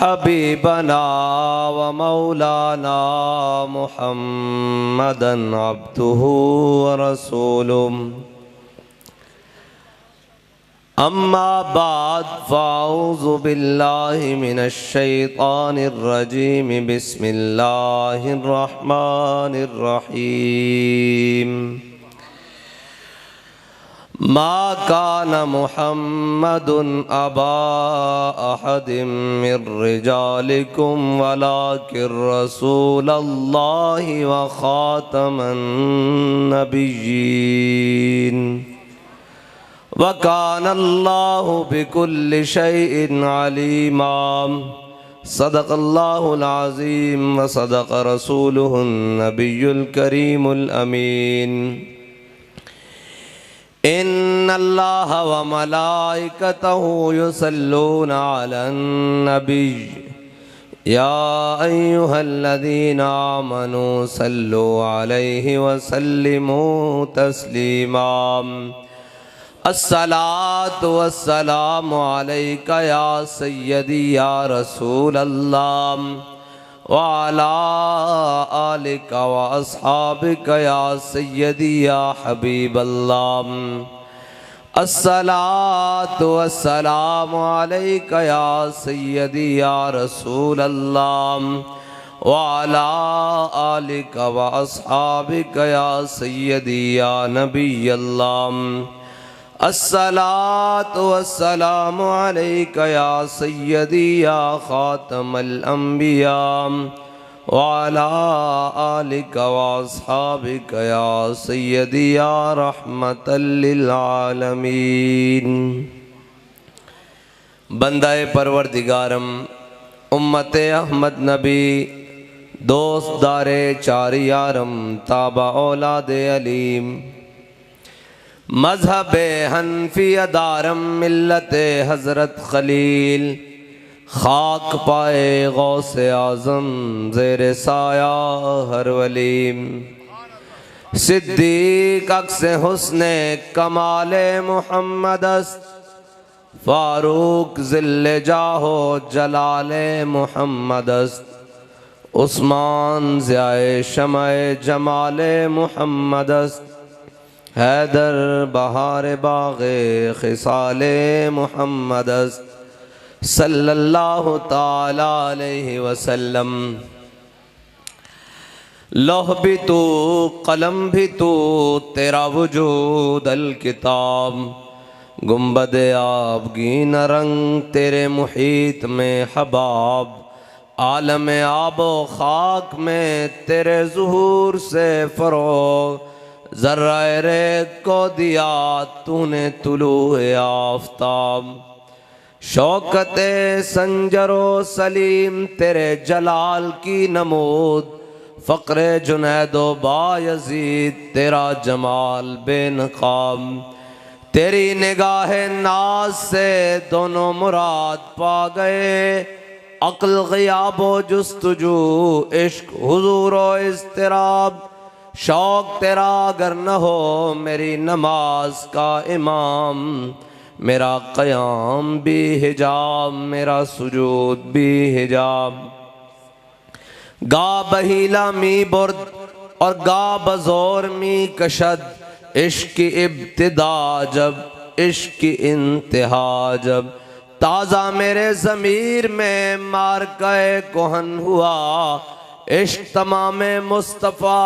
हबीबना व मौलाना मुहम्मदन अब्दुहु व रसूलुहु। अम्मा बाद फ़अऊज़ु बिल्लाहि मिनश शैतानिर रजीम। बिस्मिल्लाहिर रहमानिर रहीम। मा कान मुहम्मदुन अबा अहदिम मिर रिजालिकुम वलाकिर रसूलल्लाहि व खातमन नबिय्यीन व कानल्लाहु बिकुल्लि शैइन अलीमा। सदक़ल्लाहुल अज़ीम व सदक़ रसूलुहुन नबियुल करीमुल अमीन। इन्नल्लाह व मलाइकतहु युसल्लूना अलन नबी या अय्युहल्लज़ीना आमनू सल्लु अलैहि व सल्लिमू तस्लीमा। अस्सलातु वस्सलामु अलैका या सय्यदी या रसूल अल्लाह व अला आलिका व अस्हाबिका या सय्यदी या हबीब अल्लाह। अस्सलातु वस्सलामु अलैका या सय्यदी या रसूल अल्लाह व अला आलिका व अस्हाबिका या सय्यदी या नबी अल्लाह। अस्सलातु वस्सलामु अलैका या सय्यदी या खातमल अंबिया व अला आलिका व अस्हाबिका या सय्यदी या रहमतल लिल आलमीन। बंदाए परवरदिगारम उम्मते अहमद नबी दोस्त दारे चार यारम ताबा औलादे अलीम मज़हबे हनफिया दारम मिल्लते हज़रत खलील खाक पाए गौसे आज़म ज़ेरे साया हर वलीम। सिद्दीक अक्से हुस्ने कमाले मुहम्मदस्त फारूक ज़िल्ले जाहो जलाले मुहम्मदस्त। उस्मान ज़ियाए शमाए जमाले मुहम्मदस्त। हैदर बहार बाग़े खिसाले मुहम्मदस्त सल्लल्लाहु ताला अलैहि वसल्लम। लौह भी तू कलम भी तू तेरा वजूद अल किताब। गुंबद आबगीन रंग तेरे मुहीत में हबाब। आलम आबो खाक में तेरे ज़ुहूर से फ़रोग़। ज़र्राए रेत को दिया तूने तुलूए आफ़ताब। शौकते संजरो सलीम तेरे जलाल की नमूद। फ़क़्रे जुनैदो बायज़ीद तेरा जमाल बेनकाब। तेरी निगाहे नाज से दोनों मुराद पा गए। अक़्ल ग़ियाबो जुस्तजू इश्क हुज़ूरो इज़्तिराब। शौक़ तेरा अगर न हो मेरी नमाज का इमाम। मेरा क़याम भी हिजाब मेरा सुजूद भी हिजाब। गा बहीला मी बुर्द और गा बज़ोर मी कशद। इश्क की इब्तिदा जब इश्क की इंतहा जब। ताज़ा मेरे ज़मीर में मारक़े कोहन हुआ। इश्क तमामे मुस्तफ़ा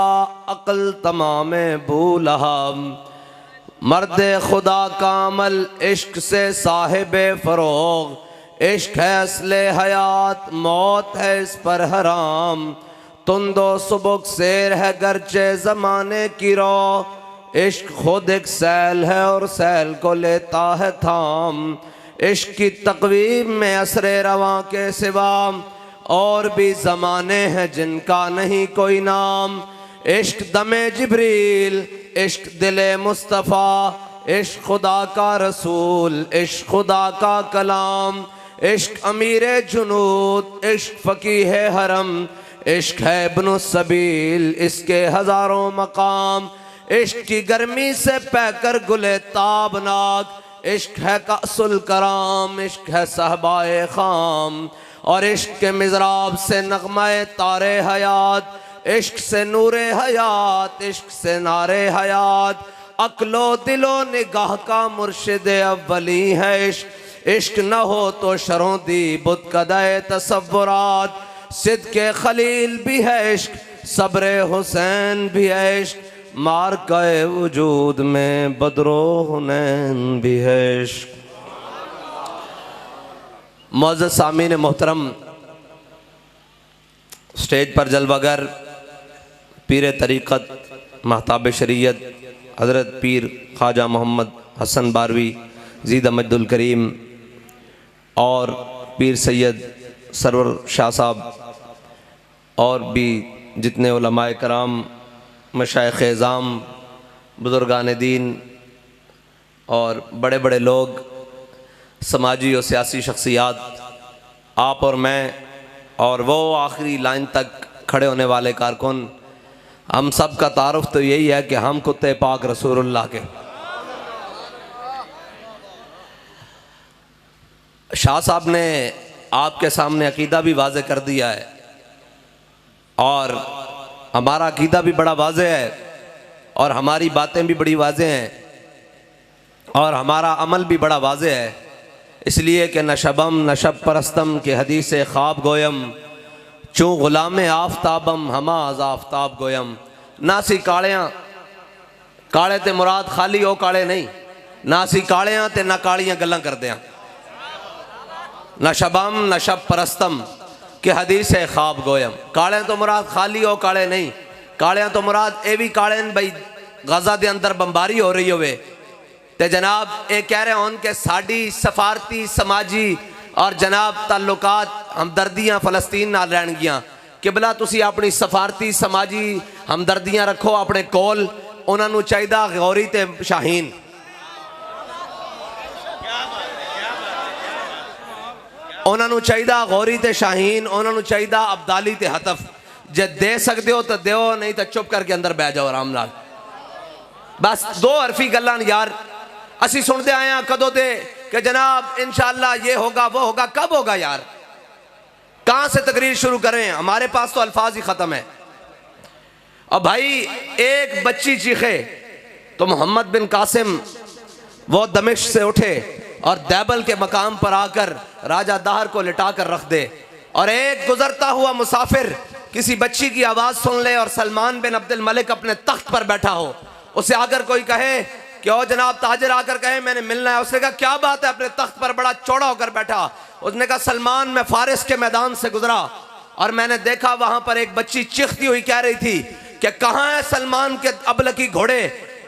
अक़ल तमामे बूलहब। मर्दे खुदा का अमल इश्क से साहिबे फ़रोग़। इश्क है असले हयात मौत है इस पर हराम। तुंदो सुबुक शेर है गरचे ज़माने की रो। इश्क खुद एक सैल है और सैल को लेता है थाम। इश्क की तक़वीम में असरे रवां के सिवा और भी ज़माने हैं जिनका नहीं कोई नाम। इश्क दमे जिब्रील इश्क दिले मुस्तफ़ा। इश्क खुदा का रसूल इश्क खुदा का कलाम। इश्क अमीरे जुनूद इश्क फ़कीह हरम। इश्क है इब्नु सबील इसके हज़ारों मकाम। इश्क की गर्मी से पैकर गुले ताबनाक। इश्क है कासुल कराम, इश्क है सहबाए खाम, और इश्क के मिज़राब से नगमाए तारे हयात, इश्क से नूरे हयात, इश्क से नारे हयात, अक्लो दिलो निगाह का मुर्शिद अव्वली है इश्क। इश्क न हो तो शरों दी बुत कदाए तसव्वुरात, सिद्के खलील भी है इश्क, सब्रे हुसैन भी है इश्क, मार के वजूद में बदरो हुनैन भी है इश्क। मुअज़्ज़ज़ सामीन मोहतरम, स्टेज पर जलवागर पीर तरीक़त महताब शरीयत हज़रत पीर ख्वाजा मोहम्मद हसन बारवी ज़ीदा मजदुल करीम और पीर सैयद सरवर शाह साहब और भी जितने उलमाए कराम, मशाइख़ एज़ाम, बुज़ुर्गान दीन और बड़े बड़े लोग, समाजी और सियासी शख्सियात, आप और मैं और वो आखिरी लाइन तक खड़े होने वाले कारकुन, हम सब का तारुफ तो यही है कि हम कुत्ते पाक रसूलुल्लाह के। शाह साहब ने आपके सामने अकीदा भी वाज़े कर दिया है और हमारा अकीदा भी बड़ा वाज़े है और हमारी बातें भी बड़ी वाज़े हैं और हमारा अमल भी बड़ा वाज़े है, इसलिए कि नशबम नशब परस्तम के हदीस ख्वाब गोयम, चूँ गुलाम आफ्ताबम हमा अज़ आफ्ताब गोयम। ना सी कालियाँ काले ते मुराद खाली ओ काले नहीं, ना सी कालियाँ ते ना कालियाँ गल्लां करदे हैं। नशबम नशब परस्तम कि हदीस है ख्वाब गोयम, काले तो मुराद खाली हो काले नहीं, काले तो मुराद ये भी काले भाई गजा के अंदर बमबारी हो रही होवे ते जनाब ये कह रहे हों कि साड़ी सफारती समाजी और जनाब ताल्लुकात हमदर्दियाँ फ़लस्तीन नाल रहणगियां। किबला तुसी अपनी सफारती समाजी हमदर्दियाँ रखो अपने कोल, उन्होंने चाहिदा गौरी ते शाहीन, उन्होंने चाहिदा गौरी ते शाहीन, उन्होंने चाहिदा अब्दाली ते हतफ। जे दे सकते हो तो दो, नहीं तो चुप करके अंदर बह जाओ आराम नाल। बस दो हरफी गल्लां यार असी सुनते आए हैं कदों ते कि जनाब इंशाअल्लाह ये होगा वो होगा, कब होगा यार? कहाँ से तकरीर शुरू करें? हमारे पास तो अल्फाज ही ख़त्म है। अब भाई एक बच्ची चीखे तो मोहम्मद बिन कासिम वो दमिश्क से उठे और दैबल के मकाम पर आकर राजा दाहर को लिटा कर रख दे, और एक गुजरता हुआ मुसाफिर किसी बच्ची की आवाज़ सुन ले और सलमान बिन अब्दुल मलिक अपने तख्त पर बैठा हो, उसे आकर कोई कहे कि ओ जनाब ताजिर आकर कहे मैंने मिलना है। उसने कहा क्या बात है, अपने तख्त पर बड़ा चौड़ा होकर बैठा। उसने कहा सलमान मैं फारिस के मैदान से गुजरा और मैंने देखा वहां पर एक बच्ची चीखती हुई कह रही थी कि कहाँ है सलमान के अबलकी घोड़े,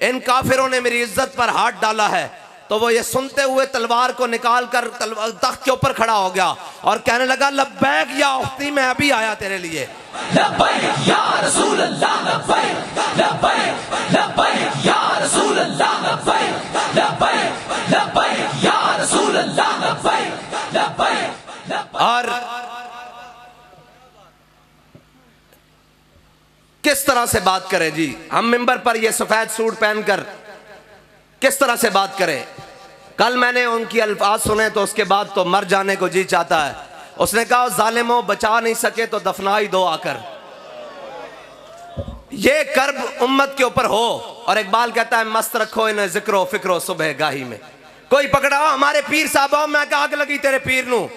इन काफिरों ने मेरी इज्जत पर हाथ डाला है। तो वो ये सुनते हुए तलवार को निकाल कर तख्त के ऊपर खड़ा हो गया और कहने लगा लब्बैक या उख्ती, मैं अभी आया तेरे लिए। लब्बैक या रसूल अल्लाह, लब्बैक लब्बैक लब्बैक या रसूल अल्लाह, लब्बैक लब्बैक लब्बैक या रसूल अल्लाह, लब्बैक लब्बैक। और किस तरह से बात करें जी हम मिंबर पर ये सफेद सूट पहनकर, किस तरह से बात करें? कल मैंने उनकी अल्फाज सुने तो उसके बाद तो मर जाने को जी चाहता है। उसने कहा जालिमों बचा नहीं सके तो दफना ही दो आकर। ये कर्ब उम्मत के ऊपर हो, और इकबाल कहता है मस्त रखो इन्हें जिक्रो फिक्रो सुबह गाही में। कोई पकड़ा हमारे पीर साहब, मैं कहा आग लगी तेरे पीर नू,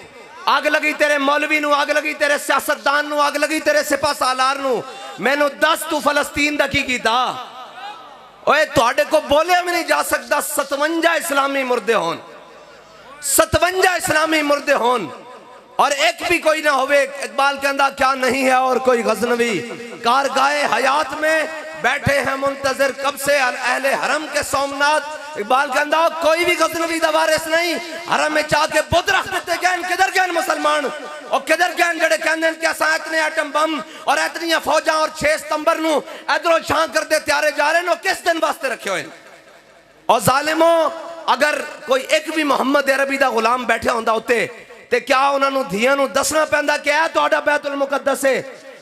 आग लगी तेरे मौलवी नू, आग लगी तेरे सियासतदान नू, आग लगी तेरे सिपा सालार नू। मैनू दस तू फलस्तीन दा की कीता? ओए तुहाडे को बोलिया भी नहीं जा सकता 57 इस्लामी मुर्दे होन, 57 इस्लामी मुर्दे होन और एक भी कोई ना होवे। इकबाल कहता क्या नहीं है और कोई गजनवी, कारगाहे हयात में बैठे हैं मुंतजर कब से अहले हरम के सोमनाथ। इकबाल कहता कोई भी गजनवी दा वारिस नहीं, हरम में चाके बुत रख देते गए। किधर गए मुसलमान और किधर गए जड़े कहते हैं कि असा इतने एटम बम और इतनी फौजा और 6 सितंबर नू इधरों छां करते त्यारे जा रहे हैं, किस दिन वास्ते रखे हुए? और जालिमों अगर कोई एक भी मोहम्मद अरबी दा गुलाम बैठा होंदा उत्ते ते क्या उन्होंने धियां नू दसना पैंदा कि ऐ तुहाडा बैतुल मुकद्दस है,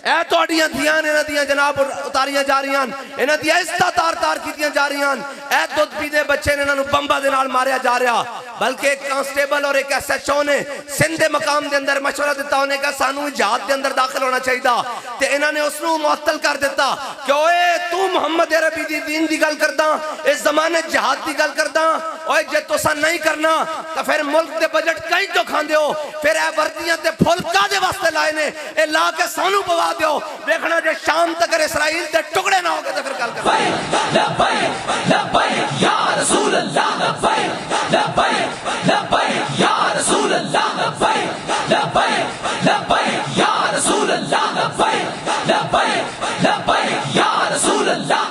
ए तुहाड़ियां धियां इन्हां दियां जनाब उतारियां जा रही, इन्हां दियां इज्जतां तार तार कीतियां जा रही। ए दुध पीते बच्चे ने इन्हां नूं बंबां दे नाल मारिया जा रहा, बल्कि एक कांस्टेबल और एक SHO ने सिंध दे मकाम दे अंदर मशवरा दिता, उन्हें कहा सानू जहाद दे अंदर दाखिल होना चाहिए, ते इन्हां ने उसनूं मुअत्तल कर दिता कि ओए तू मुहम्मद अरबी दी दीन दी गल करदा, इस जमाने जहाद दी गल करदा, ओए जे तुसां नहीं करना तो फिर मुल्क दे बजट कहीं तो खांदे हो, फिर ए वर्दियां ते फुल कादे वास्ते लाए ने, ए ला के सानू पवा दियो, देखना जे शाम तक इसराइल दे टुकड़े ना हो गए तो फिर गल कर। या रसूल अल्लाह या रसूल अल्लाह या रसूल अल्लाह या रसूल अल्लाह।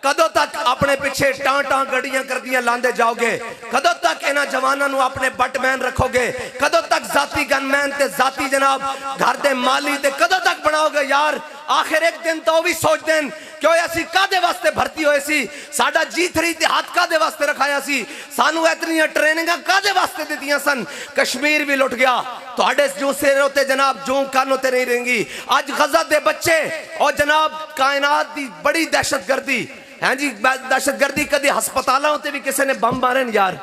कदों तक अपने पिछे टां टां गड्डियां करदियां लांदे जाओगे? कदों तक इन्हां जवानां नूं अपने बटमैन रखोगे? कदों तक जाती गनमैन ते जाती जनाब घर दे माली ते कदों तक बनाओगे यार? आखिर एक दिन तो भी सोच देन क्यों असी कादे वास्ते भर्ती होए सी, साडा G3 इतिहाद कादे वास्ते रखाया सी, सानू इतनी ट्रेनिंग कादे वास्ते दित्तियां सन। कश्मीर भी लुट गया, तुहाडे जूं सिर उत्ते जनाब जूं कान उत्ते नहीं रहेंगी। अज गजा दे बच्चे और जनाब कायनात दी बड़ी दहशतगर्दी है जी, दहशतगर्दी कदे हस्पतालों उत्ते भी किसी ने बम मारे यार,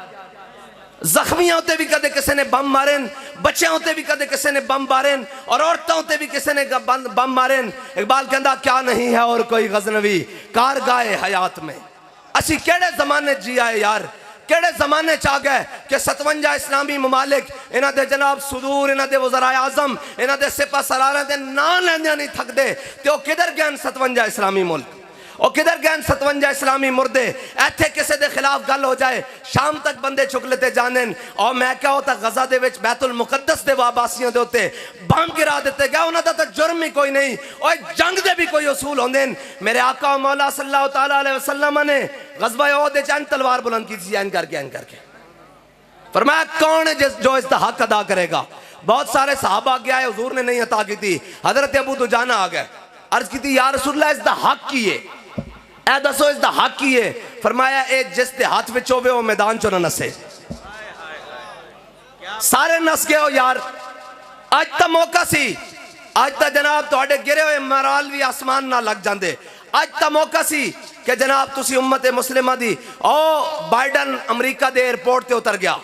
जख्मियों उत्ते भी कदे किसी ने बम मारे, बच्चों उत्ते भी कदे किसी ने बम मारे, और औरतों उत्ते भी किसी ने बम मारे। इकबाल कहता क्या नहीं है और कोई गजनवी कार गाए हयात में। असी केड़े जमाने जी आए यार, केड़े जमाने च आ गए कि 57 इस्लामी ममालिक इन्हां दे जनाब सुदूर, इन्हां दे वज़राए आज़म, इन्हां दे सिपा सलारां दे नां लैंदियां नहीं थकदे, ते ओ किधर गए 57 इस्लामी मुल्क, और किधर गए 57 इस्लामी मुर्दे। इत्थे किसी के खिलाफ गल हो जाए शाम तक बंदे चुक लेते जाने, और मैं क्या होता गजा दे विच बैतुल मुकद्दस दे वाबासियों दे उत्ते बम गिरा दिते गए, उन्हां दा तां जुर्म ही कोई नहीं, और जंग दे भी कोई उसूल होंदे न। मेरे आका मौला सल्लल्लाहु तआला अलैहि वसल्लम ने गज़वा ओहद च तलवार बुलंद की थी, ऐन करके फरमाया कौन है जो इसका हक अदा करेगा। बहुत सारे सहाबा आगे आए, हुजूर ने नहीं अता की थी। हजरत अबू दुजाना आ गए, अर्ज की थी या रसूलल्लाह इसका हक की है, ए दसो इसका हक की है। फरमाया ए जिस दे हाथ विच होवे वो मैदान चो ना नसे। सारे नस गए हो यार, अज तो मौका सी, अज तो जनाब तुहाडे गिरे हुए मराल भी आसमान ना लग जाते। अज तो मौका सी कि जनाब तुसी उम्मत मुस्लिमा दी, ओ बाइडन अमरीका दे एयरपोर्ट ते उतर गया,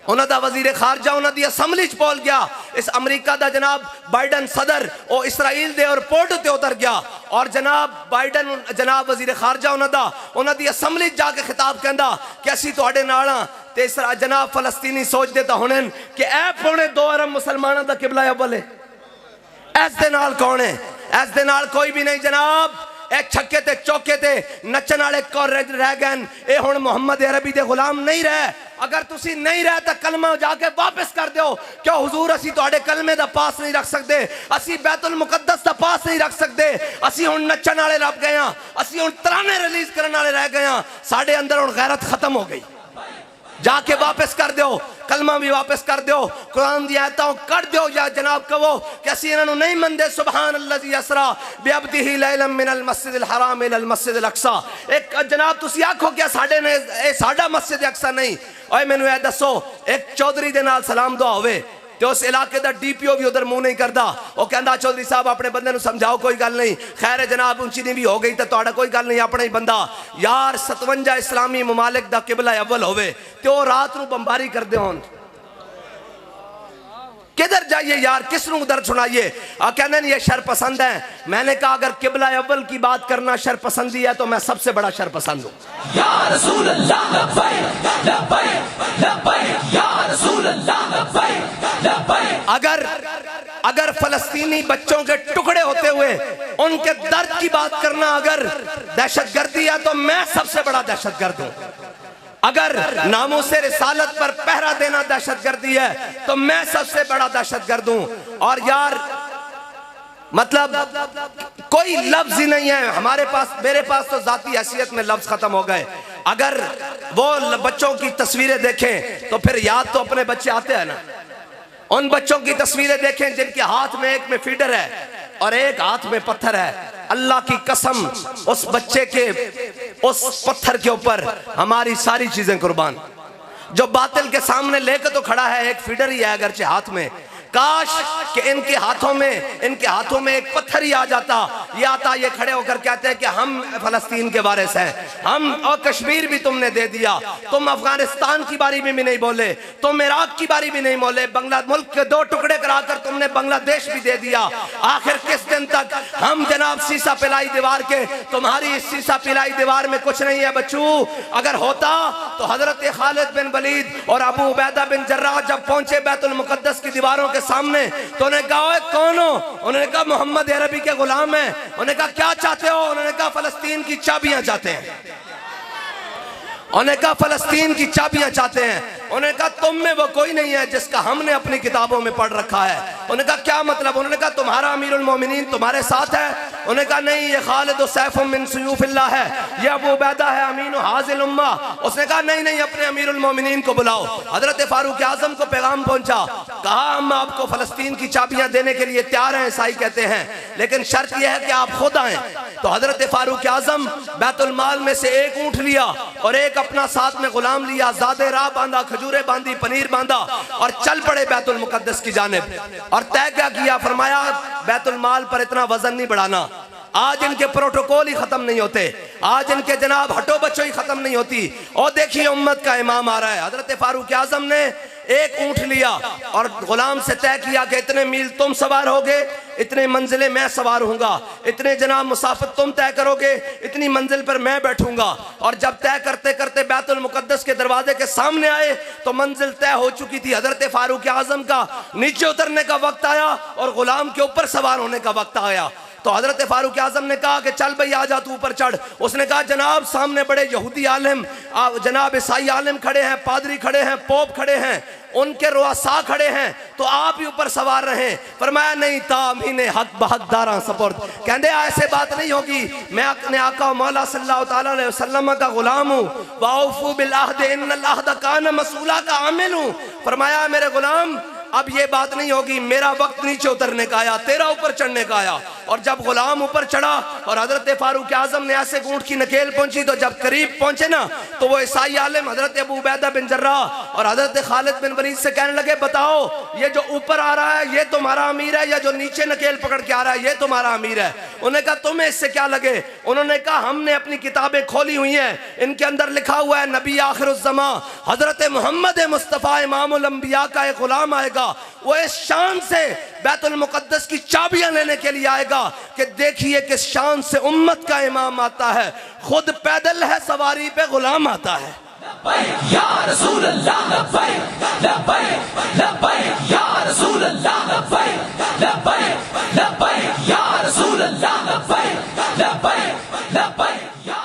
उन्हों का वजीर खारजा उन्हों की असैम्बली च पहुंच गया, इस अमरीका का जनाब बाइडन सदर वो इसराइल के एयरपोर्ट उत्ते उतर गया, और जनाब बाइडन जनाब वजीर खारजा उन्हों की असैम्बली जाके खिताब कहता कि असी तुहाडे नाल हां, ते जनाब फलस्तीनी सोचते तो होने कि ए पौने 2 अरब मुसलमानों का किबला अव्वल है, इस दे नाल कौन है? इस दे नाल कोई भी नहीं जनाब। ए छक्के ते चौके ते नचन वाले कौन रह गए, ये हुण मुहम्मद अरबी दे गुलाम नहीं रहे। अगर तुसी नहीं रहे तो कलमा जाके वापस कर दो, क्यों हुजूर असी तुहाडे कलमे दा पास नहीं रख सकते, असी बैतुल मुकद्दस दा पास नहीं रख सकते, असी हुण नचन वाले रह गए हां, असी हुण तराने रिलीज करने वाले रह गए हां, साडे अंदर हुण गैरत खत्म हो गई। जाके वापस कर दो, कलमा भी वापस कर दो, कुरान दी आयतां कर दो, या जनाब कहो कि असी इन्हां नूं नहीं मनदे। सुभान अल्लज़ी असरा बिअब्दिही लैलन मिनल मस्जिदिल हराम इलल मस्जिदिल अक्सा। एक जनाब तुसी आखो कि साडे ने ए साडा मस्जिद अक्सा नहीं। ओए मैनू ए दसो, एक चौधरी दे नाल सलाम दुआ होवे तो उस इलाके का DPO भी उधर मुंह नहीं करता, वो कहता चौधरी साहब अपने बंदे नूं समझाओ कोई गल नहीं, खैर जनाब ऊंची नहीं भी हो गई तो तुहाडा कोई गल नहीं, अपना ही बंदा। यार 57 इस्लामी ममालिक दा किबला अव्वल होवे तो रात नूं बंबारी करदे होण, किधर जाइए यार, किस नूं दर्द सुनाइए? कहते ये शर पसंद है। मैंने कहा अगर किबला अव्वल की बात करना शर पसंदी है तो मैं सबसे बड़ा शर पसंद हूं। या रसूल अल्लाह लब्बैक लब्बैक लब्बैक या रसूल अल्लाह लब्बैक लब्बैक। अगर फलस्तीनी बच्चों के टुकड़े होते हुए उनके दर्द की बात करना अगर दहशतगर्दी है तो मैं सबसे बड़ा दहशतगर्द हूं। अगर नामूसे रिसालत पर पहरा देना दहशतगर्दी है तो मैं सबसे बड़ा दहशतगर्द हूं। और यार मतलब कोई लफ्ज ही नहीं है हमारे पास, मेरे पास तो जाती हैसियत में लफ्ज खत्म हो गए। अगर वो बच्चों की तस्वीरें देखें तो फिर याद तो अपने बच्चे आते हैं ना। उन बच्चों की तस्वीरें देखें जिनके हाथ में एक में फीडर है और एक हाथ में पत्थर है। अल्लाह की कसम उस बच्चे के उस पत्थर के ऊपर हमारी सारी चीजें कुर्बान। जो बातिल के सामने लेकर तो खड़ा है, एक फीडर ही है अगरचे हाथ में, काश कि इनके हाथों में एक पत्थर ही आ जाता, ये आता, ये खड़े होकर कहते हैं कि हम फलस्तीन के वारिस हैं, हम, और कश्मीर भी तुमने दे दिया, तुम अफगानिस्तान की बारी में भी नहीं बोले, तुम इराक की बारी भी नहीं बोले, मुल्क के 2 टुकड़े कराकर तुमने बांग्लादेश भी दे दिया। आखिर किस दिन तक हम जनाब शीशा पिलाई दीवार के? तुम्हारी इस शीशा पिलाई दीवार में कुछ नहीं है बच्चू। अगर होता तो हजरत खालिद बिन वलीद और अबू उबैदा बिन जर्राह जब पहुंचे बैतुल मुकद्दस की दीवारों के सामने तो उन्होंने कहा कौन हो? उन्होंने कहा मोहम्मद अरबी के गुलाम है। उन्होंने कहा क्या चाहते हो? उन्होंने कहा फलस्तीन की चाबियां चाहते हैं। उन्होंने कहा फलस्तीन की चाबियां चाहते हैं। उन्होंने कहा तुम में वो कोई नहीं है जिसका हमने अपनी किताबों में पढ़ रखा है। उन्होंने कहा क्या मतलब? उन्होंने कहा तुम्हारा अमीरुल मोमिनीन तुम्हारे साथ है? उन्होंने कहा नहीं, ये खालिद सैफुम मिन सुयूफिल्लाह है, ये अबू उबैदा है अमीन हाजिल उम्मा। उसने कहा नहीं नहीं, अपने अमीरुल मोमिनीन को बुलाओ। हजरत फारूक आजम को पैगाम पहुंचा, कहा हम आपको फलस्तीन की चाबियां देने के लिए तैयार हैं, ईसाई कहते हैं, लेकिन शर्त यह है कि आप खुद आए। तो हजरत फारूक आजम बैतुल माल में से एक ऊंट लिया और एक अपना साथ में गुलाम लिया, ज़ादे राह बांधा, खजूरें बांधी, पनीर बांधा और चल पड़े बैतुल मुकद्दस की जानिब। और तय क्या किया? फरमाया बैतुल माल पर इतना वजन नहीं बढ़ाना, आज इनके प्रोटोकॉल ही खत्म नहीं होते, आज इनके जनाब हटो बच्चों ही खत्म नहीं होती। और देखिए उम्मत का इमाम आ रहा है। हजरत फारूक आजम ने एक ऊंट लिया और गुलाम से तय किया कि इतने मील तुम सवार होगे, इतने मंजिलें मैं सवार होऊंगा, इतने जनाब मुसाफिर तुम तय करोगे, इतनी मंजिल पर मैं बैठूंगा। और जब तय करते करते बैतुल मुकद्दस के दरवाजे के सामने आए तो मंजिल तय हो चुकी थी। हजरत फारूक आजम का नीचे उतरने का वक्त आया और गुलाम के ऊपर सवार होने का वक्त आया। तो हजरत फारूक आजम ने कहा कि चल भाई आ जा, तू ऊपर चढ़। उसने कहा जनाब सामने बड़े यहूदी आलिम, जनाब ईसाई आलिम खड़े हैं, पादरी खड़े हैं, पोप खड़े हैं, उनके रुआसा खड़े हैं, तो आप ही ऊपर सवार रहें। फरमाया नहीं, तामीने हक बहकदारा सपुर्द, कहते ऐसे बात नहीं होगी, मैं अपने आका मौला सल्लल्लाहु ताला अलैहि वसल्लम का गुलाम हूँ। वाउफू बिल अहद इन्नल अहद कान मसूला का आमिल हूँ। फरमाया मेरे गुलाम अब ये बात नहीं होगी, मेरा वक्त नीचे उतरने का आया, तेरा ऊपर चढ़ने का आया। और जब गुलाम ऊपर चढ़ा और हजरत फारूक आजम ने ऐसे ऊंट की नकेल पहुंची तो जब करीब पहुंचे ना तो वो ईसाई आलिम हजरत अबू उबैदा बिन जर्राह और हजरत खालिद बिन वलीद से कहने लगे बताओ ये जो ऊपर आ रहा है ये तुम्हारा अमीर है या जो नीचे नकेल पकड़ के आ रहा है ये तुम्हारा अमीर है? उन्होंने कहा तुम्हें इससे क्या लगे? उन्होंने कहा हमने अपनी किताबें खोली हुई हैं, इनके अंदर लिखा हुआ है नबी आखिरुज़्ज़मा हजरत मोहम्मद मुस्तफ़ा इमामुल अंबिया का एक गुलाम आएगा, वो इस शान से बैतुल मुकद्दस की चाबियां लेने के लिए आएगा कि देखिए किस शान से उम्मत का इमाम आता है, खुद पैदल है, सवारी पे गुलाम आता है। या रसूल अल्लाह लब्बैक लब्बैक लब्बैक या रसूल अल्लाह लब्बैक लब्बैक लब्बैक या रसूल अल्लाह लब्बैक लब्बैक लब्बैक या।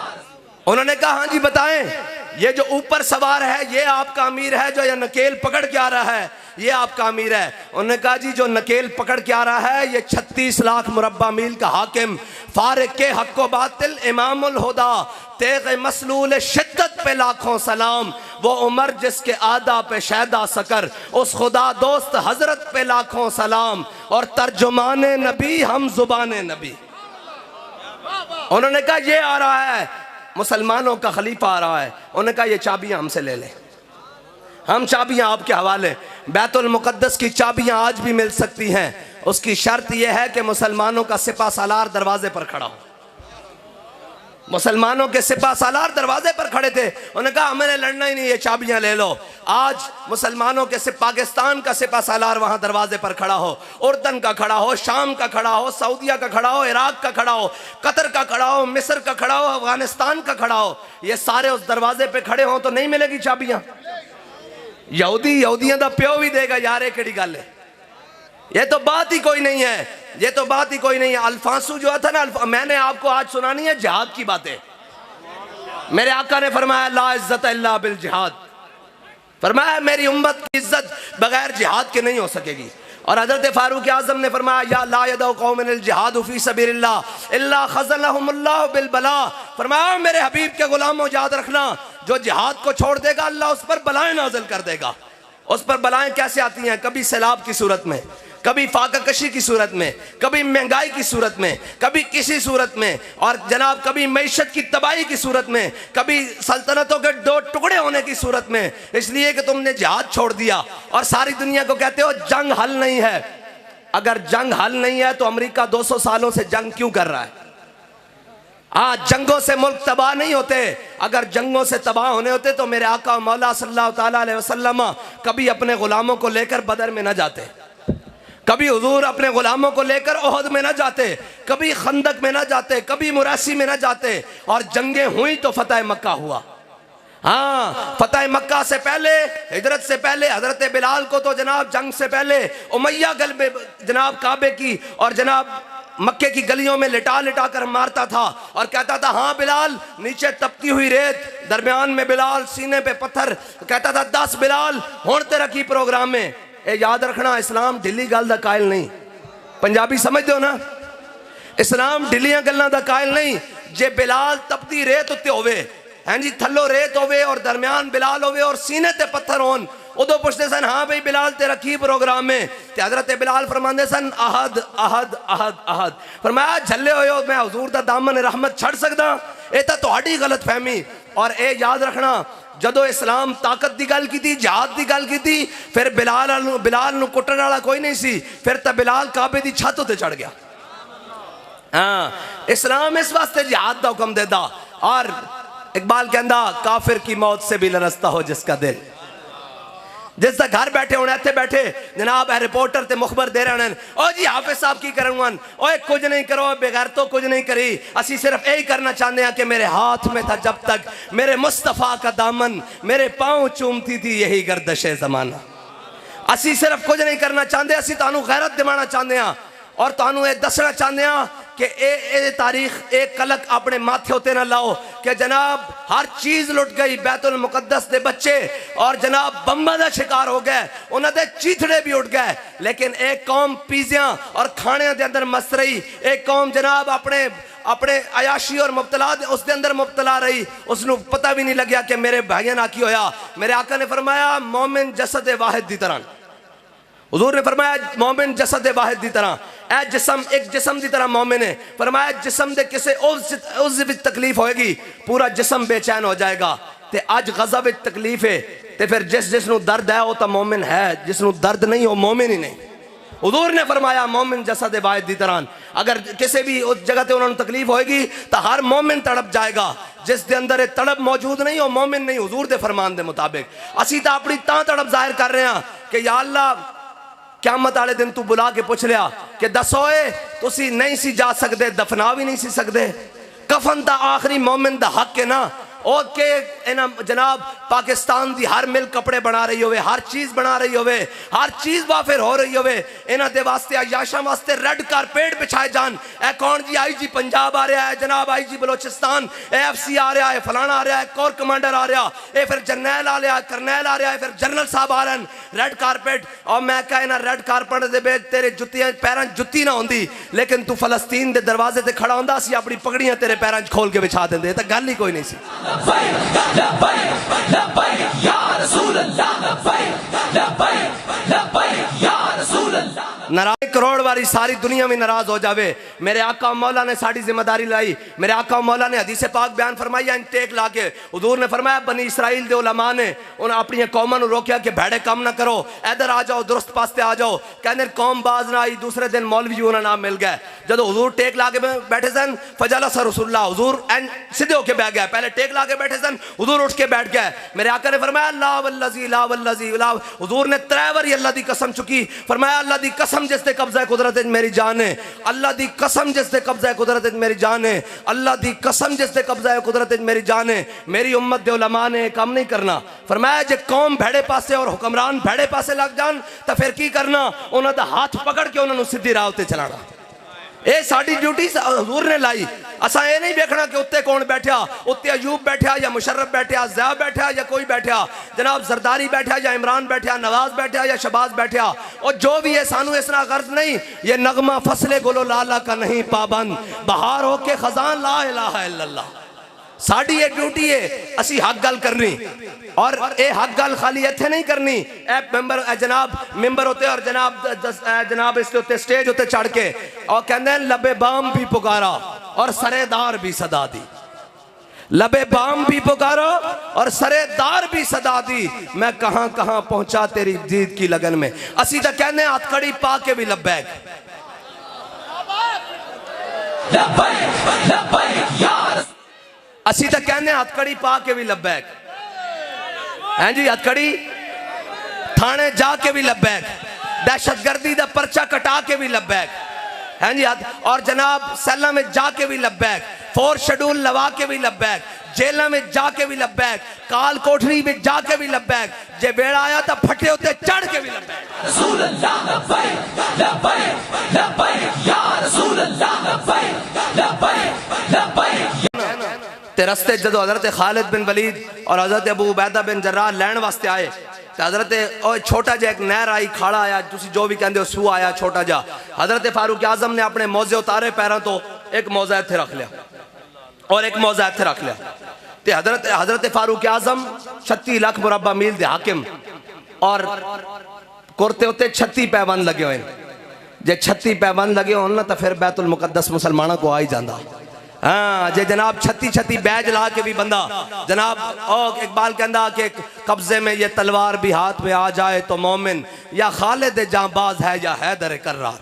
उन्होंने कहा हाँ जी बताएं, ये जो ऊपर सवार है ये आपका अमीर है, जो ये नकेल पकड़ के आ रहा है ये आपका अमीर है? उन्होंने कहा जी जो नकेल पकड़ के आ रहा है ये 36 लाख मुरब्बा मील का हाकिम, फारिक के हक व बातिल इमामुल हुदा, तेग मसलूल शिद्दत पे लाखों सलाम, वो उमर जिसके आदा पे शैदा सकर, उस खुदा दोस्त हजरत पे लाखों सलाम, और तर्जुमाने नबी हम जुबाने नबी। उन्होंने कहा ये आ रहा है, मुसलमानों का खलीफा आ रहा है। उन्होंने कहा ये चाबियां हमसे ले लें, हम चाबियां आपके हवाले। बैतुल मुकद्दस की चाबियां आज भी मिल सकती हैं, उसकी शर्त यह है कि मुसलमानों का सिपा सालार दरवाजे पर खड़ा हो। मुसलमानों के सिपा सालार दरवाजे पर खड़े थे, उन्होंने कहा हमें लड़ना ही नहीं, ये चाबियां ले लो। आज मुसलमानों के पाकिस्तान का सिपा सालार वहां दरवाजे पर खड़ा हो, उर्दन का खड़ा हो, शाम का खड़ा हो, सऊदिया का खड़ा हो, इराक का खड़ा हो, कतर का खड़ा हो, मिस्र का खड़ा हो, अफगानिस्तान का खड़ा हो, ये सारे उस दरवाजे पे खड़े हो तो नहीं मिलेगी चाबियां। यहूदियों का प्यो भी देगा यार, ये केड़ी गल है? ये तो बात ही कोई नहीं है, ये तो बात ही कोई नहीं है। अल्फांसू जो था ना, मैंने आपको आज सुनानी है जिहाद की बातें। मेरे आका ने फरमाया ला इज्जत इल्ला बिल जिहाद, फरमाया मेरी उम्मत की इज्जत बगैर जिहाद के नहीं हो सकेगी। और हजरत फारूक आजम ने फरमाया या ला यदउ कौमिन जिहाद फी सबीलिल्लाह इल्ला खज़लहुमुल्लाह बिल बला, फरमाया मेरे हबीब के गुलामों याद रखना जो जिहाद को छोड़ देगा अल्लाह उस पर बलाएं नाजिल कर देगा। उस पर बलाएं कैसे आती हैं? कभी सैलाब की सूरत में, कभी फाका कशी की सूरत में, कभी महंगाई की सूरत में, कभी किसी सूरत में, और जनाब कभी मैशत की तबाही की सूरत में, कभी सल्तनतों के दो टुकड़े होने की सूरत में, इसलिए कि तुमने जिहाद छोड़ दिया और सारी दुनिया को कहते हो जंग हल नहीं है। अगर जंग हल नहीं है तो अमेरिका 200 सालों से जंग क्यों कर रहा है? जंगों से मुल्क तबाह नहीं होते। अगर जंगों से तबाह होने होते तो मेरे आका मौला सल्लल्लाहु ताला अलैहि वसल्लम कभी अपने गुलामों को लेकर बदर में न जाते, कभी हुजूर अपने गुलामों को लेकर ओहद में न जाते, कभी खंदक में न जाते, कभी मुरासी में न जाते, और जंगें हुई तो फतेह मक्का हुआ। फतेह मक्का से पहले, हिजरत से पहले हजरत बिलाल को तो जनाब जंग से पहले उमैया गलबे जनाब काबे की और जनाब मक्के की गलियों में लिटा लिटा कर मारता था और कहता था हाँ बिलाल, नीचे तपती हुई रेत, दरमियान में बिलाल, सीने पे पत्थर, कहता था 10 बिलाल हुण तेरा की प्रोग्राम में। ए याद रखना, इस्लाम ढिली गल दा कायल नहीं। पंजाबी समझते हो ना, इस्लाम ढिलियां गल्लां दा कायल नहीं। जे बिलाल तपती रेत उत्ते होवे, हैं जी, थल्लो रेत होवे और दरमियान बिलाल होवे और सीने ते पत्थर होन, उदो पुछते सन हाँ भाई बिलाल तेरा की प्रोग्राम है? ते हजरत बिलाल फरमांदे सन अहद अहद अहद अहद। फरमाया झल्ले होए हो, मैं हुजूर दा दामन रहमत छड़ सकदा? ये तो तुहाडी गलत फहमी। और ए याद रखना, जदों इस्लाम ताकत की गल की, जहाद की गल की, फिर बिलाल नूं कुट्टण वाला कोई नहीं सी, फिर तो बिलाल काबे की छत उत्ते चढ़ गया। इस्लाम इस वास्ते जहाद का हुक्म देता। और इकबाल कहंदा काफिर की मौत से भी लरसता हो जिसका दिल। जिस दा घर बैठे होने इत्थे बैठे जनाब रिपोर्टर ते मुखबर दे रहे हैं, ओ जी हाफिज साहब की करन, ओए कुछ नहीं करो, बेगैर तो कुछ नहीं करी, असी सिर्फ यही करना चाहते हैं कि मेरे हाथ में था जब तक मेरे मुस्तफ़ा का दामन, मेरे पाँव चूमती थी यही गर्दशे ज़माना। असी सिर्फ कुछ नहीं करना चाहते, असी तुहानू गैरत दिवाना चाहते हैं और तुहानू ये दसना चाहते हैं कि ए तारीख एक कलक अपने माथे होते ना लाओ कि जनाब हर चीज लुट गई, बैतुल मुकद्दस दे बच्चे और जनाब बम्बा का शिकार हो गए, उन्होंने चीथड़े भी उठ गए, लेकिन एक कौम पिज़्ज़ा और खाने के अंदर मस्त रही। एक कौम जनाब अपने अयाशी और मुब्तला उसके अंदर मुब्तला रही, उसनों पता भी नहीं लग्या कि मेरे भाइयों ना की होया। मेरे आका ने फरमाया मोमिन जसद वाहिद की तरह, हुजूर ने फरमाया मोमिन जसद वाहिद की तरह, ए जिस्म एक जिस्म की तरह मोमिन है। फरमाया जिस्म दे किसे उस विच तकलीफ होएगी पूरा जिस्म बेचैन हो जाएगा। ते अज गज़ब विच तकलीफ है, ते फिर जिसनों दर्द है वो तो मोमिन है, जिसनों दर्द नहीं हो मोमिन ही नहीं। हुजूर ने फरमाया मोमिन जसद वाहिद की तरह, अगर किसी भी उस जगह पे उन्होंने तकलीफ होएगी तो हर मोमिन तड़प जाएगा। जिस दे अंदर ये तड़प मौजूद नहीं हो मोमिन नहीं। हुजूर दे फरमान दे मुताबिक असी तो अपनी तां तड़प जाहिर कर रहे हैं कि या अल्लाह क़यामत वाले दिन तू बुला के पूछ लिया कि दसोए तुसी नहीं सी जा सकते, दफना भी नहीं सी सकते, कफन दा आखिरी मोमिन दा हक है ना। ओके इना जनाब पाकिस्तान की हर मिल कपड़े बना रही होवे, हर चीज़ बना रही होवे, हर चीज़ वाफिर हो रही होवे, इन्हां दे वास्ते अयाशा वास्ते रेड कारपेट बिछाए जान। ए कौन जी आई जी पंजाब आ रहा है, जनाब आई जी बलोचिस्तान, AFC आ रहा है, फलाना आ रहा है, कोर कमांडर आ रहा है, फिर जरनैल आ रहा है, करनैल आ रहा है, फिर जनरल साहब आ रहे हैं, रेड कारपेट। और मैं कहा इन्हां रेड कारपेट दे बेच तेरे जुत्तियां पैरां जुत्ती ना होंदी, लेकिन तू फलस्तीन के दरवाजे से खड़ा होंदा, असीं अपनी पगड़ियां तेरे पैरां खोल के बिछा देंदे। तो गल ही कोई नहीं सी। नाराज करोड़ वाली सारी दुनिया में नाराज हो जावे, मेरे आका मौला ने साड़ी जिम्मेदारी लाई। मेरे आका मौला ने हदीस पाक बयान फरमाई टेक ला के, हुजूर ने फरमाया बनी इसराइल दे उलमा ने उन्हें अपनी कौमां नूं रोकिया कि भेड़े कम ना करो, इधर आ जाओ, दुरुस्त पास्ते आ जाओ। कहने कौम बाज ना आई, दूसरे दिन मौलवी उन्हें नाम मिल गया। जब हुजूर टेक ला के बैठे सन फजला सर रसूलुल्लाह, हुजूर सीधे होके बैठ गया, पहले टेक ला के बैठे सन, हुजूर उठ के बैठ गए। मेरे आका ने फरमाया ला वल्लज़ी ला वल्लज़ी ला, हुजूर ने 3 बार अल्लाह दी कसम चुकी। फरमाया अल्लाह दी कसम जिसते कब्जा कुदरत मेरी जान है, अल्लाह दी कसम जिसते कब्जा कुदरत मेरी जान है, अल्लाह दी कसम जिसते कब्जा कुदरत मेरी जान है। मेरी उम्मत दे उलमा ने काम नहीं करना। फरमाया जे कौम भेड़े पासे और हुक्मरान भेड़े पासे लग जान तो फिर की करना, उन्होंने हाथ पकड़ के उन्होंने सीधी राह उत्ते चलाना। ये साड़ी ड्यूटी हुजूर ने लाई। असा ये नहीं देखना कि उत्ते कौन बैठा, उत्ते अयूब बैठा या मुशर्रफ बैठा, ज़िया बैठा या कोई बैठा, जनाब जरदारी बैठा या इमरान बैठा, नवाज बैठा या शबाज बैठा, और जो भी है सानू इसना गर्ज नहीं। ये नगमा फसले गुलो लाला का नहीं पाबंद, बहार होके खजान ला इलाहा इल्लल्लाह। साड़ी ये ड्यूटी है असी हक गल करनी और ये हक गल खाली इत्थे नहीं करनी। ए मेंबर जनाब मेंबर होते और जनाब इसके उत्ते स्टेज उत्ते चढ़ के और कहते हैं लबे बाम भी पुकारा और सरेदार भी सदा दी। लबे बाम भी पुकारा और सरेदार भी सदा दी। मैं कहां कहां पहुंचा तेरी जीत की लगन में। असी तो कहने हथकड़ी पा के भी लब्बैक। असी तो कहने हथकड़ी पा के भी लब्बैक हैं जी। हथकड़ी थाने जाके भी लब्बैक, दहशतगर्दी का पर्चा कटा के भी लब्बैक हैं जी। और जनाब सेला में जाके भी लब्बैक, 4 शेड्यूल लगा के भी लब्बैक, जेलों में जाके भी लब्बैक, काल कोठरी में जाके भी लब्बैक, जे बेड़ा आया तो फटे होते चढ़ के भी लब्बैक। रसूल अल्लाह लब्बैक लब्बैक लब्बैक या रसूल अल्लाह लब्बैक लब्बैक लब्बैक। ते रस्ते जो हजरत खालिद बिन वलीद और हजरत अबू उबैदा बिन जर्राह लैन वास्ते आए तो हजरत छोटा जा एक नहर आई, खाड़ा आया, तुसी जो भी कहते हो सूह आया छोटा जा। हजरत फारूक आजम ने अपने मौजे उतारे पैरों तो एक मौजा इत्थे रख लिया और एक मौजा इत्थे रख लिया। ते हजरत फारूक आजम 36 लाख मुरब्बा मील दे हाकिम और कुर्ते उत्ते 36 पैबंद लगे हुए। जे 36 पैबंद लगे हो ना तो फिर बैतुल मुकद्दस मुसलमानों को आ ही जाता। हाँ जे जनाब 36 बैज ला के भी बंदा जनाब और इकबाल कहता कि कब्जे में ये तलवार भी हाथ में आ जाए तो मोमिन या खालिद जांबाज है या हैदर कर्रार।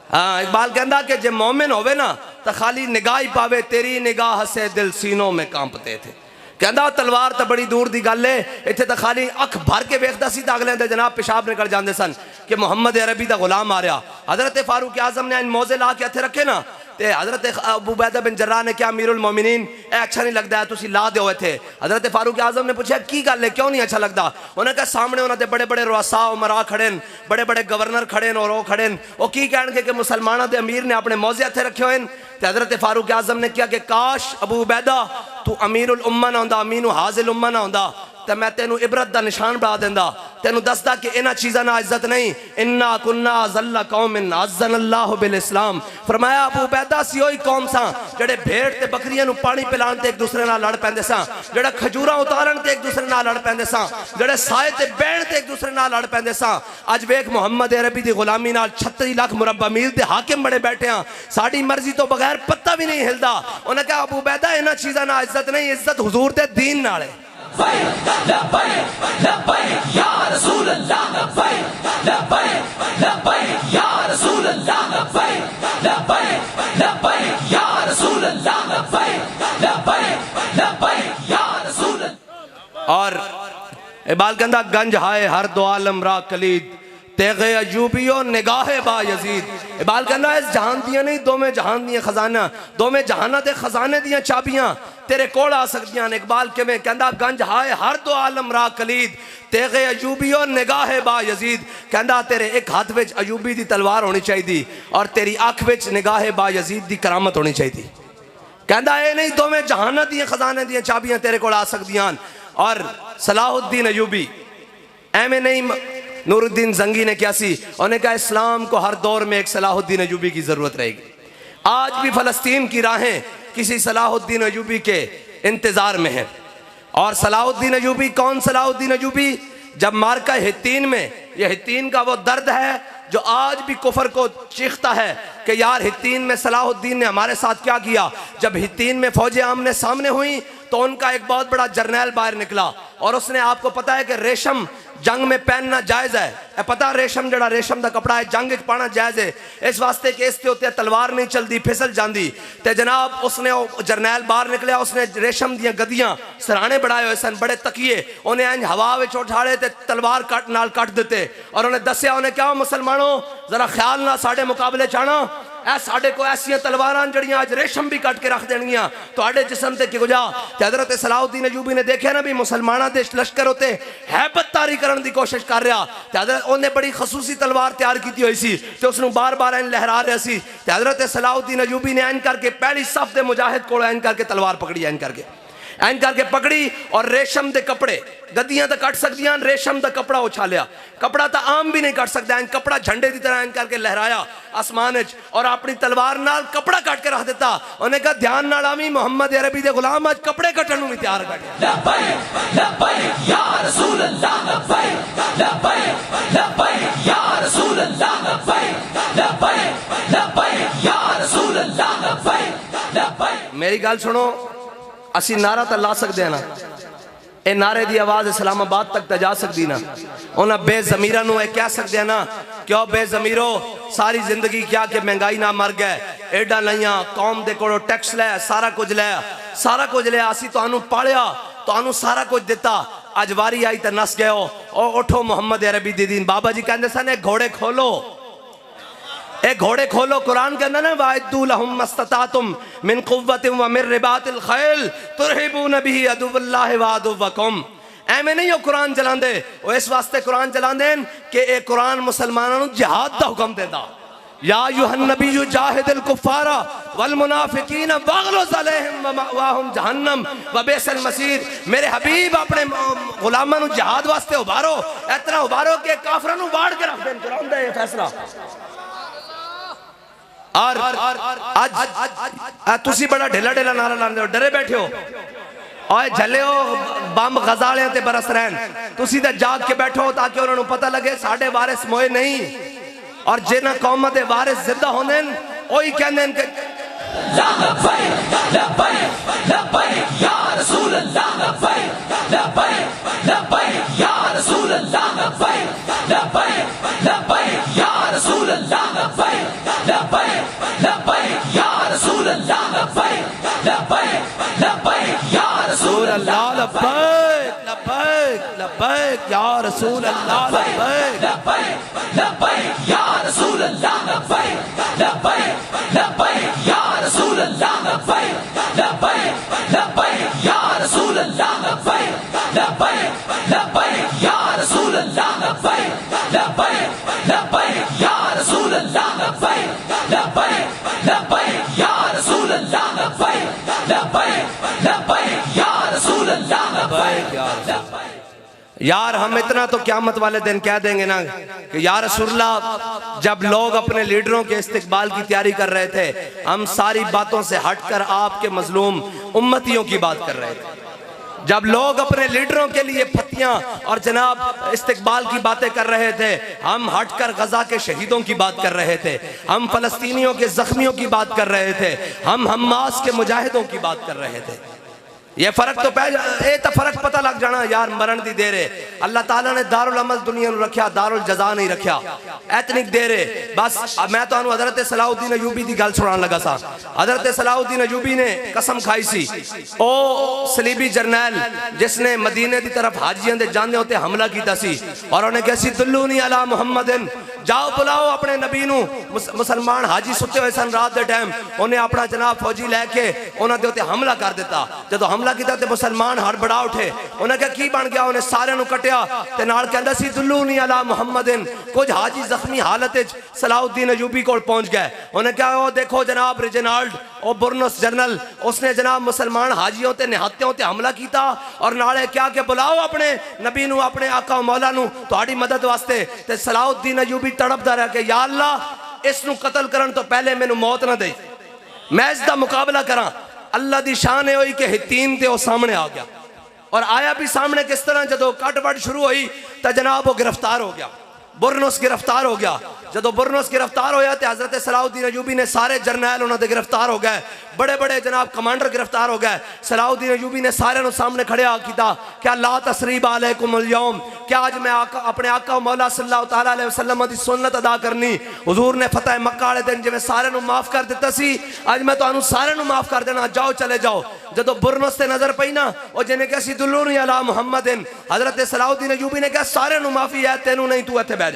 हाँ इकबाल कहता कि जे मोमिन होवे ना तो खाली निगाह ही पावे, तेरी निगाह से दिल सीनों में कांपते थे। कहता तलवार तो बड़ी दूर की गल है, इतने तो खाली अख भर के वेखता सी तो अगले जनाब पेशाब निकल जाते सन कि मुहम्मद अरबी का गुलाम आ रहा। हजरत फारूक आजम ने मौजे ला के हथे रखे ना ते हजरत अबू उबैदा बिन जर्राह ने क्या अमीरुल मोमिनीन ए अच्छा नहीं लगता है तुसी ला दो थे। हजरत फारूक आजम ने पूछा की गल है क्यों नहीं अच्छा लगता। उन्हें कहा सामने उन्होंने बड़े बड़े रुआसा उमरा खड़े न, बड़े बड़े गवर्नर खड़े और वो खड़े वो की कहणगे कि मुसलमानों के अमीर ने अपने मौजे हथे रखे हुए। हजरत फारूक आजम ने किया कि काश अबू उबैदा तू अमीरुल उम्मा ना होंदा, अमीनु हाजिल उम्मा ना होंदा तो मैं तेनू इबरत का निशान बना देंदा, तेनू दसदा कि इन्हां चीज़ां ना इज्जत नहीं। इन्ना कुन्ना ज़ल्ला कौमिन अज़्ज़नल्लाहु बिल इस्लाम। फरमाया अबू उबैदा सी ओही कौम सा जेड़े भेड़ ते बकरियां नू पानी पिलाण ते एक दूसरे नाल लड़ पैंदे सा, जेड़ा खजूरां उतारन ते एक दूसरे नाल लड़ पैंदे सा, जेड़े साए ते बैण ते एक दूसरे नाल लड़ पैंदे सा। अज वेख मुहम्मद अरबी दी गुलामी नाल 36 लाख मुरब्बा मील दे हाकिम बड़े बैठे हैं, साड़ी मर्जी तो बगैर पत्ता भी नहीं हिलदा। उन्हें कहा अबू उबैदा इन्हां चीज़ां ना इज्जत नहीं, इज्जत हुजूर दे दीन नाल है। और इकबाल कहता गंज हाय हर दो आलम रा कलीद तेगे अजूबियो निगाहे बा यजीद। इकबाल कहता इस जहान दिया नहीं दोवें जहान दियां खजाना, दोवें जहाना दे खजाने दियां चाबियां तेरे कोल आ सकदियां ने। इकबाल किवें कहता गंज हाय हर दो आलम रा कलीद तेगे अजूबियो निगाहे बा यजीद। कहता तेरे एक हाथ विच अयूबी दी तलवार होनी चाहिए और तेरी अख विच निगाहे बा यजीद दी करामत होनी चाहिए। कहता ये नहीं दोवें जहाना दियां खजाने दियां चाबियां तेरे कोल आ सकदियां। और सलाहुद्दीन अयूबी एवं नहीं नूरुद्दीन जंगी ने क्या सी, उन्होंने कहा इस्लाम को हर दौर में एक सलाहुद्दीन अयूबी की जरूरत रहेगी। आज भी फलस्तीन की राहें किसी सलाहुद्दीन अयूबी के इंतजार में है। और सलाहुद्दीन अयूबी कौन सलाहुद्दीन अयूबी? जब मार्का हित्तीन में, यह हित्तीन का वो दर्द है जो आज भी कुफर को चीखता है कि यार हित्तीन में सलाहुद्दीन ने हमारे साथ क्या किया। जब हित्तीन में फौजें आमने सामने हुई तो उनका एक बहुत बड़ा जर्नैल बाहर निकला और उसने, आपको पता है कि रेशम जंग में पहनना जायज़ है, पता रेशम जड़ा रेशम का कपड़ा है जंग पाना जायज़ है, इस वास्ते कि इसके उत्ते तलवार नहीं चलती फिसल जाती। तो जनाब उसने जरनैल बाहर निकलिया, उसने रेशम दियां गद्दियां सराहने बनाए हुए सन, बड़े तकिए, उन्हें इंज हवा में उठाड़े ते तलवार कट दिते और उन्हें दसिया, उन्हें क्या मुसलमानों जरा ख्याल ना साढ़े मुकाबले चाणा, ऐ साढ़े को ऐसियां तलवारां जड़ियां अज रेशम भी कट के रख देनियां तुहाडे जिस्म ते किगुजा। ते हज़रत सलाहुद्दीन अयूबी ने देखा ना भी मुसलमाना दे लश्कर होते हैबत तारी करने की कोशिश कर रहा, ते हज़रत उन्हें बड़ी खसूसी तलवार तैयार की हुई सी ते उसनू बार बार इंज लहरा रहा सी। ते हज़रत सलाहुद्दीन अयूबी ने इंज करके पहली सफ दे मुजाहिद कोल इंज करके तलवार पकड़ी, इंज करके पकड़ी और रेशम के कपड़े, गद्दियां तो कट सकती, रेशम का कपड़ा उछालिया, कपड़ा तो आम भी नहीं कट सकता, कपड़ा झंडे की तरह इंज करके लहराया। आसमान विच और अपनी तलवार नाल कपड़ा कट के रख दिता। उन्हें कहा ध्यान नाल आवी मुहम्मद अरबी दे गुलाम अज कपड़े कटण नूं भी तैयार कर लब्बैक लब्बैक या रसूल अल्लाह लब्बैक लब्बैक लब्बैक या रसूल अल्लाह लब्बैक लब्बैक लब्बैक या रसूल अल्लाह लब्बैक लब्बैक। मेरी गल सुनो, असी नारा तो ला सकते हैं ना, ये नारे की आवाज इस्लामाबाद तक तो जा सकती ना। उन्हें बेजमीरा नूं कह सकते हैं ना, क्यों बेजमीरो सारी जिंदगी क्या कि महंगाई ना मर गए, एडा लिया कौम दे कोलों टैक्स लै, सारा कुछ लिया, असी तुहानू पालिया, तुहानू सारा कुछ दिता, अज वारी आई तो नस गए हो। और उठो मुहम्मद अरबी दी दीन। बाबा जी कहते सन घोड़े खोलो, ए घोड़े खोलो। कुरान कहना ना वाइदू लहुम मस्ततातुम मिन कुव्वतिन व मिन रिबातिल खैल तुरहिबून बिही अदुवल्लाहि व अदुव्वकुम। एवें नहीं हो कुरान चलांदे, वो इस वास्ते कुरान चलांदे कि ए कुरान मुसलमानों नूं जिहाद दा हुक्म देंदा। या अय्युहन नबिय्यु जाहिदिल कुफ्फारा वल मुनाफिकीन वगलुज़ अलैहिम व मअवाहुम जहन्नम व बि'सल मसीर। मेरे हबीब अपने गुलामां नूं जिहाद वास्ते उभारो, इतना उभारो कि काफिरां नूं वाड़ के रख देन। कुरान दा ये फैसला। और आज तुसी बड़ा ढेला ढेला नारा लांदे हो, डरे बैठे हो और झले हो बम गजालियां ते बरस रहन। तुसी ते जाग के बैठो ताकि उन्होंने पता लगे साडे वारिस मोए नहीं, और जिन्हां कौमां दे वारिस जिंदा होंदे ओही कहंदे कि लब्बैक लब्बैक लब्बैक या रसूल अल्लाह लब्बैक लब्बैक लब्बैक या रसूल अल्लाह लब्बैक लब्बैक लब्बैक या रसूल अल्लाह लब्बैक लब्बैक लब्बैक या रसूल अल्लाह लब्बैक लब्बैक लब्बैक या रसूल अल्लाह लब्बैक लब्बैक लब्बैक या रसूल अल्लाह लब्बैक लब्बैक लब्बैक या रसूल अल्लाह लब्बैक लब्बैक लब्बैक या रसूल अल्लाह लब्बैक लब्बैक लब्बैक या रसूल अल्लाह लब्बैक लब्बैक लब्बैक या रसूल अल्लाह लब्बैक लब्बैक लब्बैक या रसूल अल्लाह लब्बैक लब्बैक लब्बैक या रसूल अल्लाह लब्बैक लब्बैक लब्बैक या रसूल अल्लाह लब्बैक। यार हम इतना तो क़यामत वाले दिन कह देंगे ना कि या रसूलल्लाह, जब लोग अपने लीडरों के इस्तिकबाल की तैयारी कर रहे थे, हम सारी बातों से हटकर आपके मजलूम उम्मतियों की बात कर रहे थे। जब लोग अपने लीडरों के लिए फतियां और जनाब इस्तिकबाल की बातें कर रहे थे, हम हटकर गजा के शहीदों की बात कर रहे थे, हम फलस्तीनियों के जख्मियों की बात कर रहे थे, हम हमास के मुजाहिदों की बात कर रहे थे। ये फर्क तो फर्क पता लग जाना यार, मरण दी देर है। अल्लाह ताला ने दारुल अमल दुनिया में रखा, दारुल जजा नहीं रखा। एतनिक देर है बस। अब मैं तो हजरत सलाहुद्दीन अयूबी की गल सुनान लगा सा। हजरत सलाहुद्दीन अयूबी ने कसम खाई सी, ओ सलीबी जरनैल जिसने मदीने की तरफ हाजियां दे जाने होते हमला किया सी, और उन्हें कहा सी दुल्लूनी अला मुहम्मदिन, जाओ बुलाओ अपने नबी नू। मुसलमान हाजी सुते हुए सन रात के टाइम, उन्हें अपना जनाब फौजी लैके उन्होंने उत्ते हमला कर दिता। जो हमला किया तो मुसलमान हड़बड़ा उठे, उन्हें क्या की बन गया, उन्हें सारे नू कटिया ते नाल कहंदा सी दुल्लूनी अला मुहम्मदिन। कुछ हाजी जख्मी हालत विच सलाहुद्दीन अयूबी कोल पहुंच गए। उन्हें क्या, ओ देखो जनाब रेजिनाल्ड ओ बुरनस जनरल, उसने जनाब मुसलमान हाजियों ते निहत्तियों ते हमला किया, और नाले क्या के बुलाओ अपने नबी नू, अपने आका मौला नू तुहाडी मदद वास्ते। ते सलाहुद्दीन अयूबी तड़पदा रहा कि या अल्लाह, इस नू कत्ल करन तो पहले मैनू मौत ना दे, मैं इसका मुकाबला करा। अल्लाह दी शान है हुई कि हितीन ते वो सामने आ गया, और आया भी सामने किस तरह, जदों कट शुरू हुई तो जनाब वो गिरफ्तार हो गया, बुरनस गिरफ्तार हो गया। जदों बुरनस गिरफ्तार होया तो हजरत सलाहुद्दीन अयूबी ने सारे जरनैल उन्होंने गिरफ्तार हो गए, बड़े बड़े जनाब कमांडर गिरफ्तार हो गए। सलाहुद्दीन अयूबी ने सारे सामने खड़े किया, क्या ला तसरीब अलैकुमुल यौम, क्या आज मैं अपने आका मौला सल्लल्लाहु तआला अलैहि वसल्लम दी सुन्नत अदा करनी। हुजूर ने फतेह मक्का वाले दिन जिवें सारे माफ कर दिता सी, आज मैं तुहानू सारे माफ कर देना, जाओ चले जाओ। जदों बुरनस से नजर पई ना, और जिन्हें कहा सी दुल्लूनी अला मुहम्मदिन, हजरत सलाहुद्दीन अयूबी ने कहा सारे माफी है, तेनू नहीं, तू इत्थे बैठ,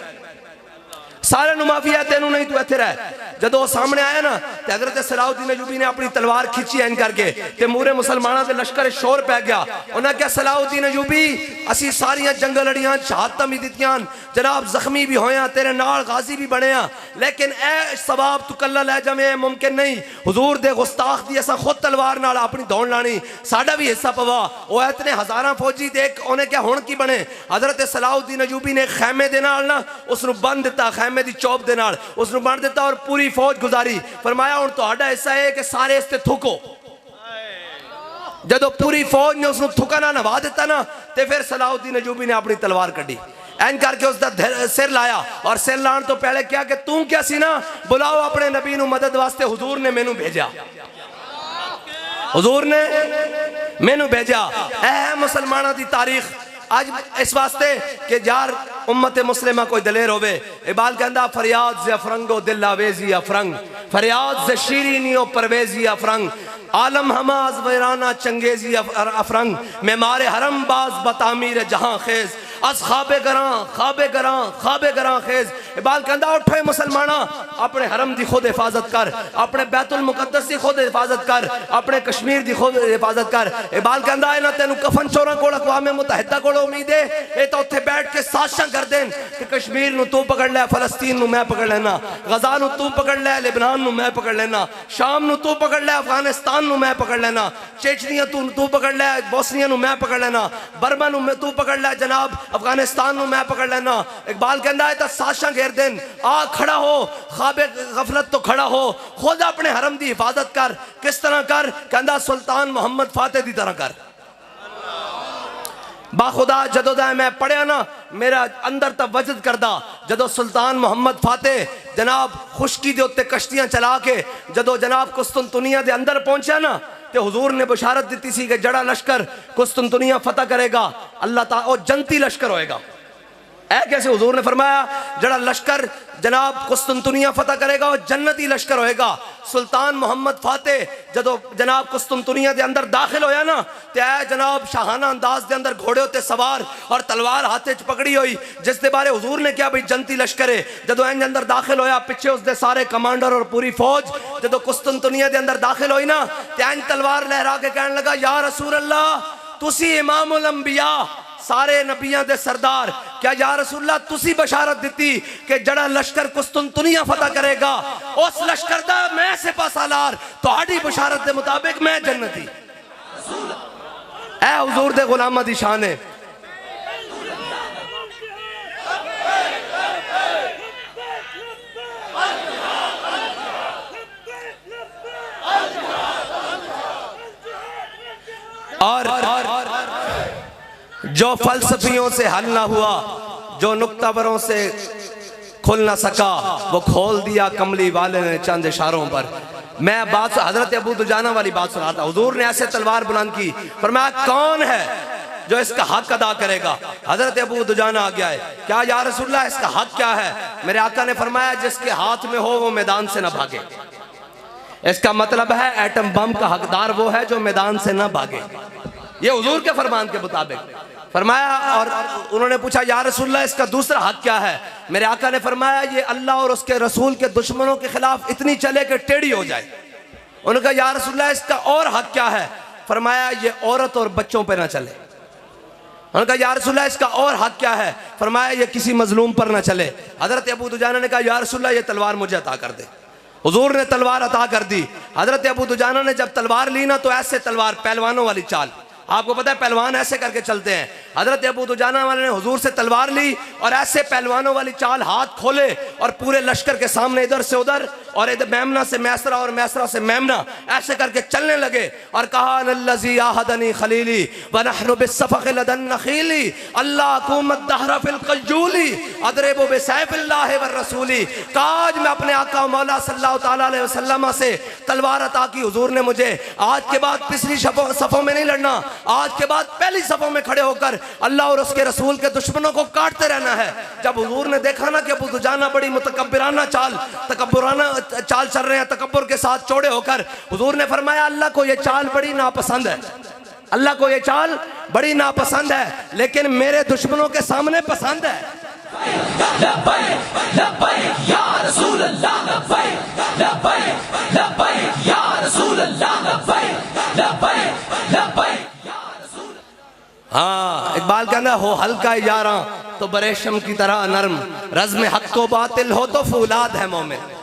सारे माफी है, तेनू नहीं, तू इत्थे रह। जदों सामने आया ना तो हजरत सलाहुद्दीन अयूबी ने अपनी तलवार खिंची एन करके, ते मूरे मुसलमानों के लश्कर शोर पै गया। उन्हें क्या, सलाहुद्दीन अयूबी असी सारियां जंग लड़ियां, शहादतां भी दित्तियां, जनाब जख्मी भी होया, तेरे नाल गाजी भी बने, लेकिन ए सवाब तू कल्ला लै जावे मुमकिन नहीं। हुजूर दे गुस्ताख दी असा खुद तलवार नाल अपनी दौड़ लानी, साडा भी हिस्सा पवा। वो इतने हज़ारां फौजी देख उन्हें क्या हुण की बने। हज़रत सलाहुद्दीन अयूबी ने खैमे दे नाल ना उसनू बंद दिता, खैमे दी चौप दे नाल उसनू बंद दिता और पूरी फौज गुजारी। फरमाया हुण तुहाडा हिस्सा है कि सारे इस ते थुको। जदों पूरी फौज ने उसनू थुका ना नवा दिता ना ते फिर सलाहुद्दीन अयूबी ने अपनी तलवार कड्डी, एन करके उसका सिर लाया और सिर लाने तो पहले क्या कि तू क्या सी ना, बुलाओ अपने नबी नू मदद वास्ते, हुजूर ने मैनू भेजा, हुजूर ने मैनू भेजा। ऐ मुसलमाना दी तारीख आज इस वास्ते कि यार उम्मत मुस्लिमा कोई दलेर होवे। इकबाल कहंदा फरियाद से अफरंगो दिल आवेजी अफरंग, फरियाद से शीरीनियो परवेजी अफरंग, आलम हमाज वैराना चंगेजी अफरंग, मेमारे हरम बाज बतामीर जहां खेज, अस खाबे गरां खेज। इकबाल कहंदा उठो मुसलमाना, अपने हरम दी खुद हिफाजत कर, अपने बैतुल मुकद्दस दी खुद हिफाजत कर, अपने कश्मीर दी खुद हिफाजत कर। इकबाल कहंदा है ना तेनू कफन चोरा कोल अक़वाम मुत्तहिदा कोल उम्मीद है, ये तो उत्थे बैठ के साजिशां कर देन कि कश्मीर नू तू पकड़ लै, फलस्तीन नू मैं पकड़ लेना, गजा नू तू पकड़ लै, लेबनान नू मैं पकड़ लेना, शाम नू तू पकड़ लै, अफगानिस्तान नू मैं पकड़ लेना, चेचनिया तू पकड़ लै, बोस्निया नू मैं पकड़ लेना, बर्मा नू तू पकड़ लै, जनाब अफगानिस्तान नू मैं पकड़ लेना। इकबाल कहंदा है तो साजिशां घेर देन, आ खड़ा हो, ख्वाबे गफलत तो खड़ा हो, खुद अपने हरम दी हिफाजत कर। किस तरह कर? कहंदा सुल्तान मोहम्मद फातेह दी तरह कर। बाखुदा जदों दा मैं पढ़िया ना मेरा अंदर तक वजद करदा, जदों सुल्तान मोहम्मद फातेह जनाब खुशकी दे उत्ते कश्तियां चला के जदों जनाब कुस्तुनतुनिया दे अंदर पहुंचा ना ते हुजूर ने बशारत दी सी कि जड़ा लश्कर कुस्तुनतुनिया फतह करेगा अल्लाह ताला ओ जन्नती लश्कर होएगा। ऐ कैसे? हुजूर ने फरमाया जड़ा लश्कर जनाब कुस्तुनतुनिया फतह करेगा वो जन्नती लश्कर होएगा। सुल्तान मोहम्मद फातेह जदों जनाब कुस्तुनतुनिया दे अंदर दाखिल होया ना ते ऐ जनाब शाहाना अंदाज दे अंदर घोड़े उत्ते सवार और तलवार हाथे च पकड़ी हुई, जिस दे बारे हुजूर ने क्या भाई जन्नती लश्कर है। जदों इंज अंदर दाखिल होया पिछे उसदे सारे कमांडर और पूरी फौज जदों कुस्तुनतुनिया दे अंदर दाखिल होई ना ते इंज तलवार लहरा के कहने लगा या रसूल अल्लाह तुसी इमामुल अंबिया, सारे नबियां दे सरदार, क्या या रसूलल्लाह तुसी बशारत दी कि जड़ा लश्कर कुस्तुनतुनिया फतह करेगा उस लश्कर दा मैं सिपा सालार, तुहाडी बशारत दे मुताबिक मैं जन्नती। ऐ हुजूर दे गुलामां दी शान है। और जो फलसफियों से हल ना हुआ, जो नुक्तावरों से खुल ना सका, वो खोल दिया कमली वाले ने चंद इशारों पर। मैं बात हजरत अबू दुजाना वाली बात सुना था। हुजूर ने ऐसे तलवार बुलंद की, फरमाया कौन है जो इसका हक अदा करेगा? हजरत अबू दुजाना आ गया है, क्या या रसूलल्लाह इसका हक क्या है? मेरे आका ने फरमाया जिसके हाथ में हो वो मैदान से ना भागे। इसका मतलब है एटम बम का हकदार वो है जो मैदान से ना भागे। ये हुजूर के फरमान के मुताबिक फरमाया। और उन्होंने पूछा या रसूलल्लाह इसका दूसरा हक क्या है? मेरे आका ने फरमाया ये अल्लाह और उसके रसूल के दुश्मनों के खिलाफ इतनी चले कि टेढ़ी हो जाए। उन्होंने कहा या रसूलल्लाह इसका और हक क्या है? फरमाया ये औरत और बच्चों पे ना चले। उन्होंने कहा या रसूलल्लाह इसका और हक क्या है? फरमाया ये किसी मजलूम पर ना चले। हजरत अबू दुजाना ने कहा या रसूलल्लाह ये तलवार मुझे अता कर दे। हुजूर ने तलवार अता कर दी। हजरत अबू दुजाना ने जब तलवार ली ना तो ऐसे तलवार पहलवानों वाली चाल, आपको पता है पहलवान ऐसे करके चलते हैं। हजरत अबू दुजाना वाले ने हुजूर से तलवार ली और ऐसे पहलवानों वाली चाल, हाथ खोले और पूरे लश्कर के सामने इधर से उधर और इधर मेमना से मैसरा और मैसरा से मेमना ऐसे करके चलने लगे और कहा नल्लज़ी आहदनी खलीली व नहनु बिस्सफ़क़ लदन नखीली अल्लाह कुमत दहरा फिल क़ज्जूली अदरिबु बिसैफ़िल्लाह व रसूली। काज मैं अपने आका मौला सल्लल्लाहु तआला अलैहि वसल्लम से तलवार अता की। हुजूर ने मुझे आज के बाद पिछली सफ़ों में नहीं लड़ना, आज के बाद पहली सफ़ों में खड़े होकर अल्लाह और उसके रसूल के दुश्मनों को काटते रहना है। जब हुजूर ने देखा ना कि अबू दुजाना बड़ी मुतकब्बिराना तकब्बुराना चाल चल रहे हैं, तकब्बुर के साथ चौड़े होकर, हुजूर ने फरमाया अल्लाह को ये चाल बड़ी नापसंद है, अल्लाह को ये चाल बड़ी नापसंद है, लेकिन मेरे दुश्मनों के सामने पसंद है। लब्बैक लब्बैक या रसूल अल्लाह, लब्बैक लब्बैक लब्बैक या रसूल अल्लाह, लब्बैक लब्बैक लब्बैक। हाँ, इकबाल कहना हो हल्का यारा तो बरेशम की तरह नरम, रज़्म हक को बातिल हो तो फूलाद है मोमिन।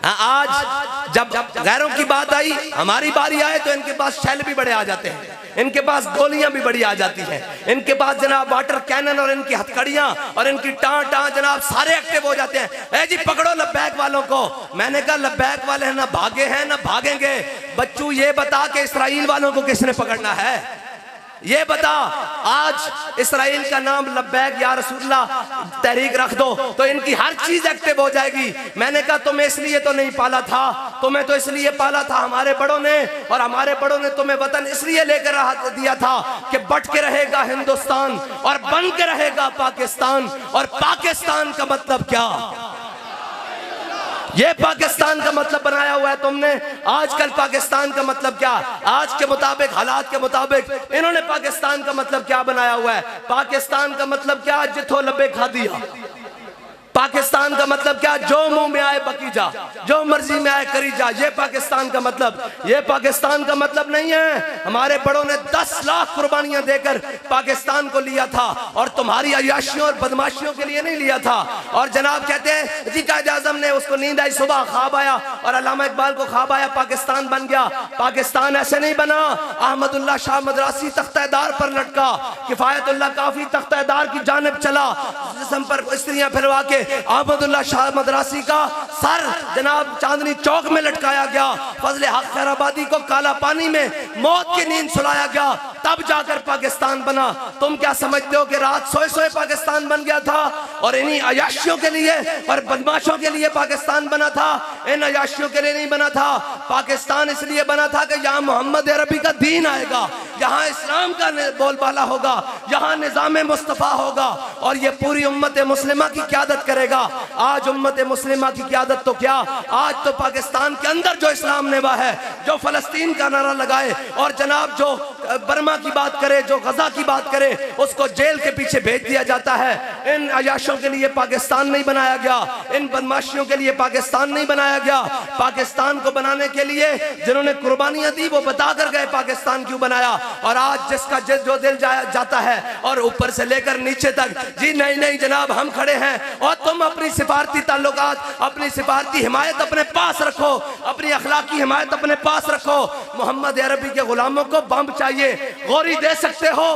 आज जब गैरों की बात आई, हमारी बारी आए तो इनके पास शैल भी बड़े आ जाते हैं, इनके पास गोलियां भी बड़ी आ जाती हैं, इनके पास जनाब वाटर कैनन और इनकी हथकड़ियां और इनकी टाँ जनाब सारे एक्टिव हो जाते हैं। ए जी पकड़ो लब्बैक वालों को। मैंने कहा लब्बैक वाले ना भागे हैं ना भागेंगे। बच्चू ये बता के इसराइल वालों को किसने पकड़ना है, ये बता। आज इसराइल का नाम लब्बैक या रसूलुल्लाह तहरीक रख दो तो इनकी हर चीज एक्टिव हो जाएगी। मैंने कहा तुम्हें इसलिए तो नहीं पाला था, तुम्हें तो इसलिए पाला था हमारे बड़ों ने, और हमारे बड़ों ने तुम्हें वतन इसलिए लेकर दिया था कि बट के रहेगा हिंदुस्तान और बन के रहेगा पाकिस्तान। और पाकिस्तान का मतलब क्या, ये पाकिस्तान का मतलब बनाया हुआ है तुमने। आजकल पाकिस्तान का मतलब क्या, आज के मुताबिक हालात के मुताबिक इन्होंने पाकिस्तान का मतलब क्या बनाया हुआ है। पाकिस्तान का मतलब क्या, जिथो लबे खा दिया। पाकिस्तान का मतलब क्या, जो मुंह में आए बकी जा, जो मर्जी में आए करी जा। ये पाकिस्तान का मतलब, ये पाकिस्तान का मतलब नहीं है। हमारे बड़ों ने 10 लाख कुर्बानियां देकर पाकिस्तान को लिया था और तुम्हारी अयाशियों और बदमाशियों के लिए नहीं लिया था। और जनाब कहते हैं जी कायद आज़म ने उसको नींद आई, सुबह ख्वाब आया और अल्लामा इकबाल को ख्वाब आया पाकिस्तान बन गया। पाकिस्तान ऐसे नहीं बना। अहमदुल्ला शाह मदरासी तख्तेदार पर लटका, किफायतुल्लाह काफी तख्तेदार की जानिब चला, जिस्म पर स्त्रियां फिरवा के अहमदुल्ला शाह मदरासी का सर जनाब चांदनी चौक में लटकाया गया। फजले हक खैराबादी को काला पानी में मौत की नींद सुलाया गया, तब जाकर पाकिस्तान बना। तुम क्या समझते हो कि रात सोए सोए पाकिस्तान बन गया था और इन्हीं अयाशियों के लिए और बदमाशों के लिए पाकिस्तान बना था? इन अयाशियों के लिए नहीं बना था। पाकिस्तान इसलिए बना था कि यहाँ मोहम्मद अरबी का दीन आएगा, यहाँ इस्लाम का बोलबाला होगा, यहाँ निज़ाम मुस्तफ़ा होगा और ये पूरी उम्मत मुस्लिमा की क़यादत करेगा। आज उम्मत मुस्लिमा की क़यादत तो क्या, आज तो पाकिस्तान के अंदर जो इस्लाम नेवा है, जो फ़लस्तीन का नारा लगाए और जनाब जो बर्मा की बात करे, जो गजा की बात करे, उसको जेल के पीछे भेज दिया जाता है। इन अयाशों के लिए पाकिस्तान नहीं बनाया गया, इन बदमाशियों के लिए पाकिस्तान नहीं बनाया गया। पाकिस्तान को बनाने के लिए जिन्होंने कुर्बानियां दी वो बता कर गए पाकिस्तान क्यों बनाया। और आज जिसका जो दिल जाता है और ऊपर से लेकर नीचे तक जी नहीं नहीं जनाब हम खड़े हैं और तुम अपनी सिफारती ताल्लुकात, अपनी सिफारती हिमायत अपने पास रखो, अपनी अखलाकी हिमायत अपने पास रखो। मोहम्मद अरबी के गुलामों को बम चाहिए, गोरी दे सकते हो,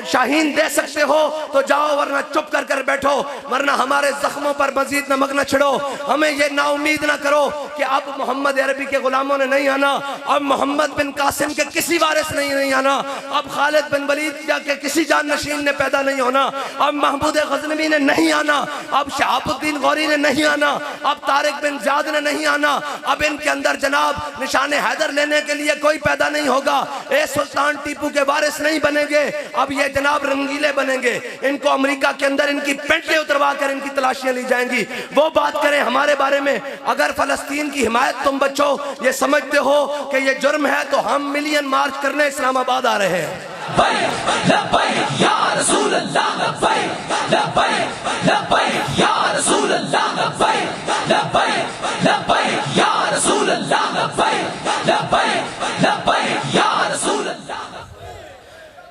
शाहीन दे सकते हो तो जाओ, वरना चुप कर बैठो, वरना हमारे जख्मों पर मजीद नमक न छिड़ो। हमें ये नाउमीद ना करो कि अब मोहम्मद अरबी के गुलामों ने नहीं आना, अब मोहम्मद बिन कासिम के किसी वारिस नहीं आना, अब खालिद बिन वलीद के किसी जान नशीन ने पैदा नहीं होना, अब महमूद गजनवी ने नहीं आना, अब शहाबुद्दीन गौरी ने नहीं आना, अब तारिक बिन ज़ियाद ने नहीं आना, अब इनके अंदर जनाब निशान हैदर लेने के लिए कोई पैदा नहीं होगा। ए सुल्तान टीपू के वारिस नहीं बनेंगे, अब ये जनाब रंगीले बनेंगे। इनको अमेरिका के अंदर इनकी पेंटें उतरवा कर इनकी तलाशियां ली जाएंगी। वो बात करें हमारे बारे में। अगर फलस्तीन की हिमायत तुम बच्चों ये समझते हो कि ये जुर्म है तो हम मिलियन मार्च करने इस्लामाबाद आ रहे हैं।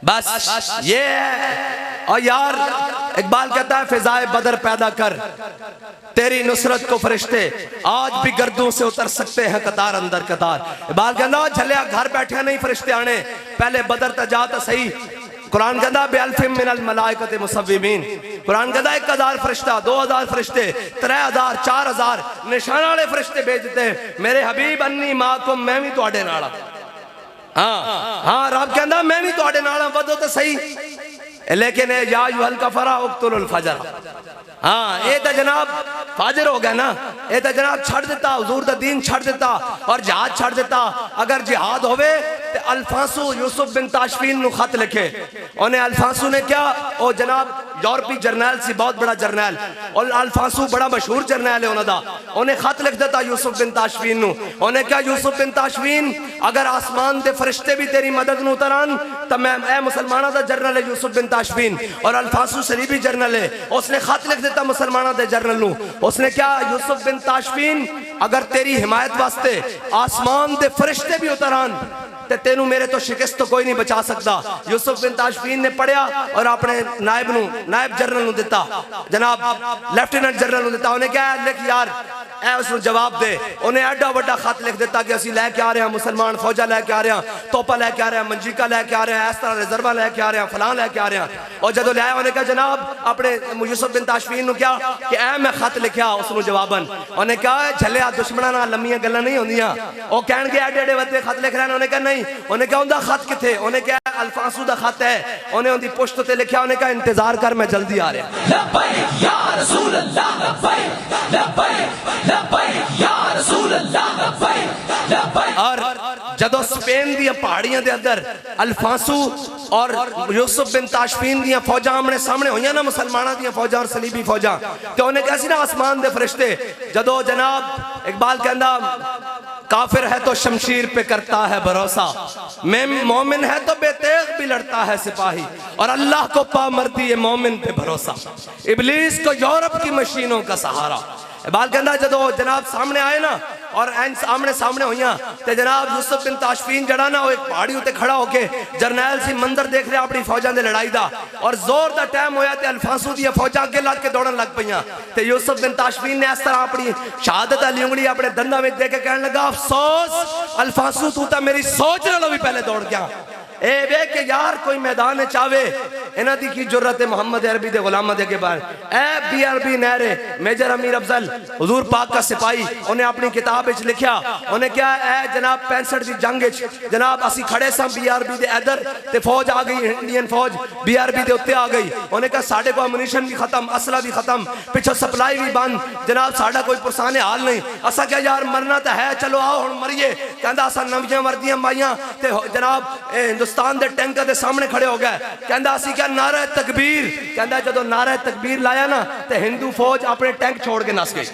बस ये है। और यार इकबाल कहता है फिजाए बदर पैदा कर, तेरी नुसरत को फरिश्ते आज भी गर्दों से उतर सकते हैं कतार अंदर कतार। इकबाल कहता झलिया घर बैठे नहीं फरिश्ते आने, पहले बदर तक जा तो सही। कुरान कहता बेअल्फिम मिनल मलाइकते मुसव्विमीन, कुरान कहता 1000 फरिश्ता, 2000 फरिश्ते, 3000, 4000 निशान वाले फरिश्ते भेजते मेरे हबीब अन्नी माकुम, मैं भी तुहाडे नाल। हाँ हाँ रब कहता मैं भी तुहाडे नाल वधो तो सही, लेकिन या अय्युहल कफरा उक्तुल फजर। हाँ ये तो जनाब फाजिर हो गया ना, ये तो जनाब छड़ देता, हुजूर दा दीन छड़ देता और जिहाद छड़ देता। अगर जिहाद होवे तो अल्फांसो यूसुफ बिन ताशफीन नु खत लिखे। उन्हें अल्फांसो ने क्या, ओ जनाब यूरोपी जर्नैल सी, बहुत बड़ा जर्नैल, और अल्फांसो बड़ा मशहूर जर्नैल है उन्होंने, उन्हें खत लिख देता यूसुफ बिन ताशफीन नु। उन्हें क्या, यूसुफ बिन ताशफीन अगर आसमान दे फरिश्ते भी तेरी मदद न उतरन तो मैं ए मुसलमाना दा जर्नल है यूसुफ बिन ताशफीन, और अल्फांसो सलीबी जर्नल है। उसने खत लिख देता मुसलमाना दे जर्नल नु। उसने क्या, यूसुफ बिन ताशफीन अगर तेरी हिमायत वास्ते आसमान दे फरिश्ते भी उतरन ते तेनू मेरे तो शिकस्त तो कोई नहीं बचा सकता। यूसुफ बिन ताशफीन ने पढ़िया और अपने नायब जनरल नू दिता, जनाब लेफ्टिनेंट जनरल नू दिता। उन्हें क्या लिख यार ऐ उसनू जवाब दे। उन्हें एडा बड़ा खत लिख दिता कि असीं लैके आ रहे हैं मुसलमान फौजा लैके आ रहे हैं, तोपा लैके आ रहे हैं, मंजीका लैके आ रहे हैं, इस तरह रिजर्वा लैके आ रहे हैं, फलां लैके आ रहे हैं। और जदों लिया उन्हें कहा जनाब अपने यूसुफ बिन ताशफीन नू क्या कि ऐ मैं खत लिखिया उसनू जवाबन। उन्हें कहा झलिया दुश्मनां नाल लम्मियां गल्लां नहीं होंदियां, ओ कहणगे एडे एडे वड्डे खत लिख रहे हैं। उन्हें कहा नहीं, उन्हें कहा उनदा खत किथे? उन्हें कहा अल्फांसू दा खत है। उन्हें उनदी पुश्त ते लिखिया, उन्हें कहा इंतजार कर मैं जल्दी आ रहा। लब्बैक या रसूल अल्लाह लब्बैक लब्बैक लब्बैक या रसूल अल्लाह लब्बैक लब्बैक। और जदों स्पेन दी पहाड़ियां दे अंदर अल्फांसू और यूसुफ बिन ताशफीन दी फौजां आमने सामने होईयां ना, मुसलमानां दी फौजां और सलीबी फौजां, ते उन्हें कहा सी ना आसमान दे फरिश्ते, जदों जनाब इकबाल कहंदा काफिर है तो शमशीर पे करता है भरोसा, मैं मोमिन है तो बेतेग भी लड़ता है सिपाही, और अल्लाह को पामर्दी मोमिन पे भरोसा, इबलीस को यूरोप की मशीनों का सहारा। इकबाल कहंदा जदों जनाब सामने आए ना और आमने सामने हुईयां ते जनाब यूसुफ बिन ताशफीन जड़ा ना वो एक पहाड़ी उत्ते खड़ा होके जरनैल सी मंजर देख रहा अपनी फौजां दे लड़ाई दा, और जोर दा टाइम होया ते अल्फांसू दी फौजां अगे लग के दौड़न लग पईयां। ते यूसुफ बिन ताशफीन ने इस तरह अपनी शहादत वाली उंगली अपने दंदां विच दे के कहन लगा अफसोस अल्फांसू तू तां मेरी सोच नालों भी पहले दौड़ गया। ए वे के यार कोई मैदान चावे इन्हां दी की जुर्रत है मोहम्मद अरबी दे गुलामां दे के बाहर। ए बीआरबी नहरे मेजर अमीर अफजल हुजूर पाक का सिपाही, उन्हें अपनी किताब विच लिखिया, उन्हें क्या ए जनाब 65 दी जंग विच जनाब असी खड़े सां बीआरबी दे इधर ते फौज आ गई, इंडियन फौज बीआरबी दे उत्ते आ गई। उन्हें कहा साडे को अम्यूनिशन भी खत्म, असला भी खत्म, पिछों सप्लाई भी बंद, जनाब साडा कोई पुरसाने हाल नहीं। असा क्या यार मरना तो है, चलो आओ हुण मरिए। कहंदा असा नवियां वर्दियां पाईयां ते जनाब हिंदुस्तान दे टैंकर दे सामने खड़े हो गए। कहंदा असी क्या नारा तकबीर। कहंदा जदों नारा तकबीर लाया ना ते हिंदू फौज अपने टैंक छोड़ के नस गई।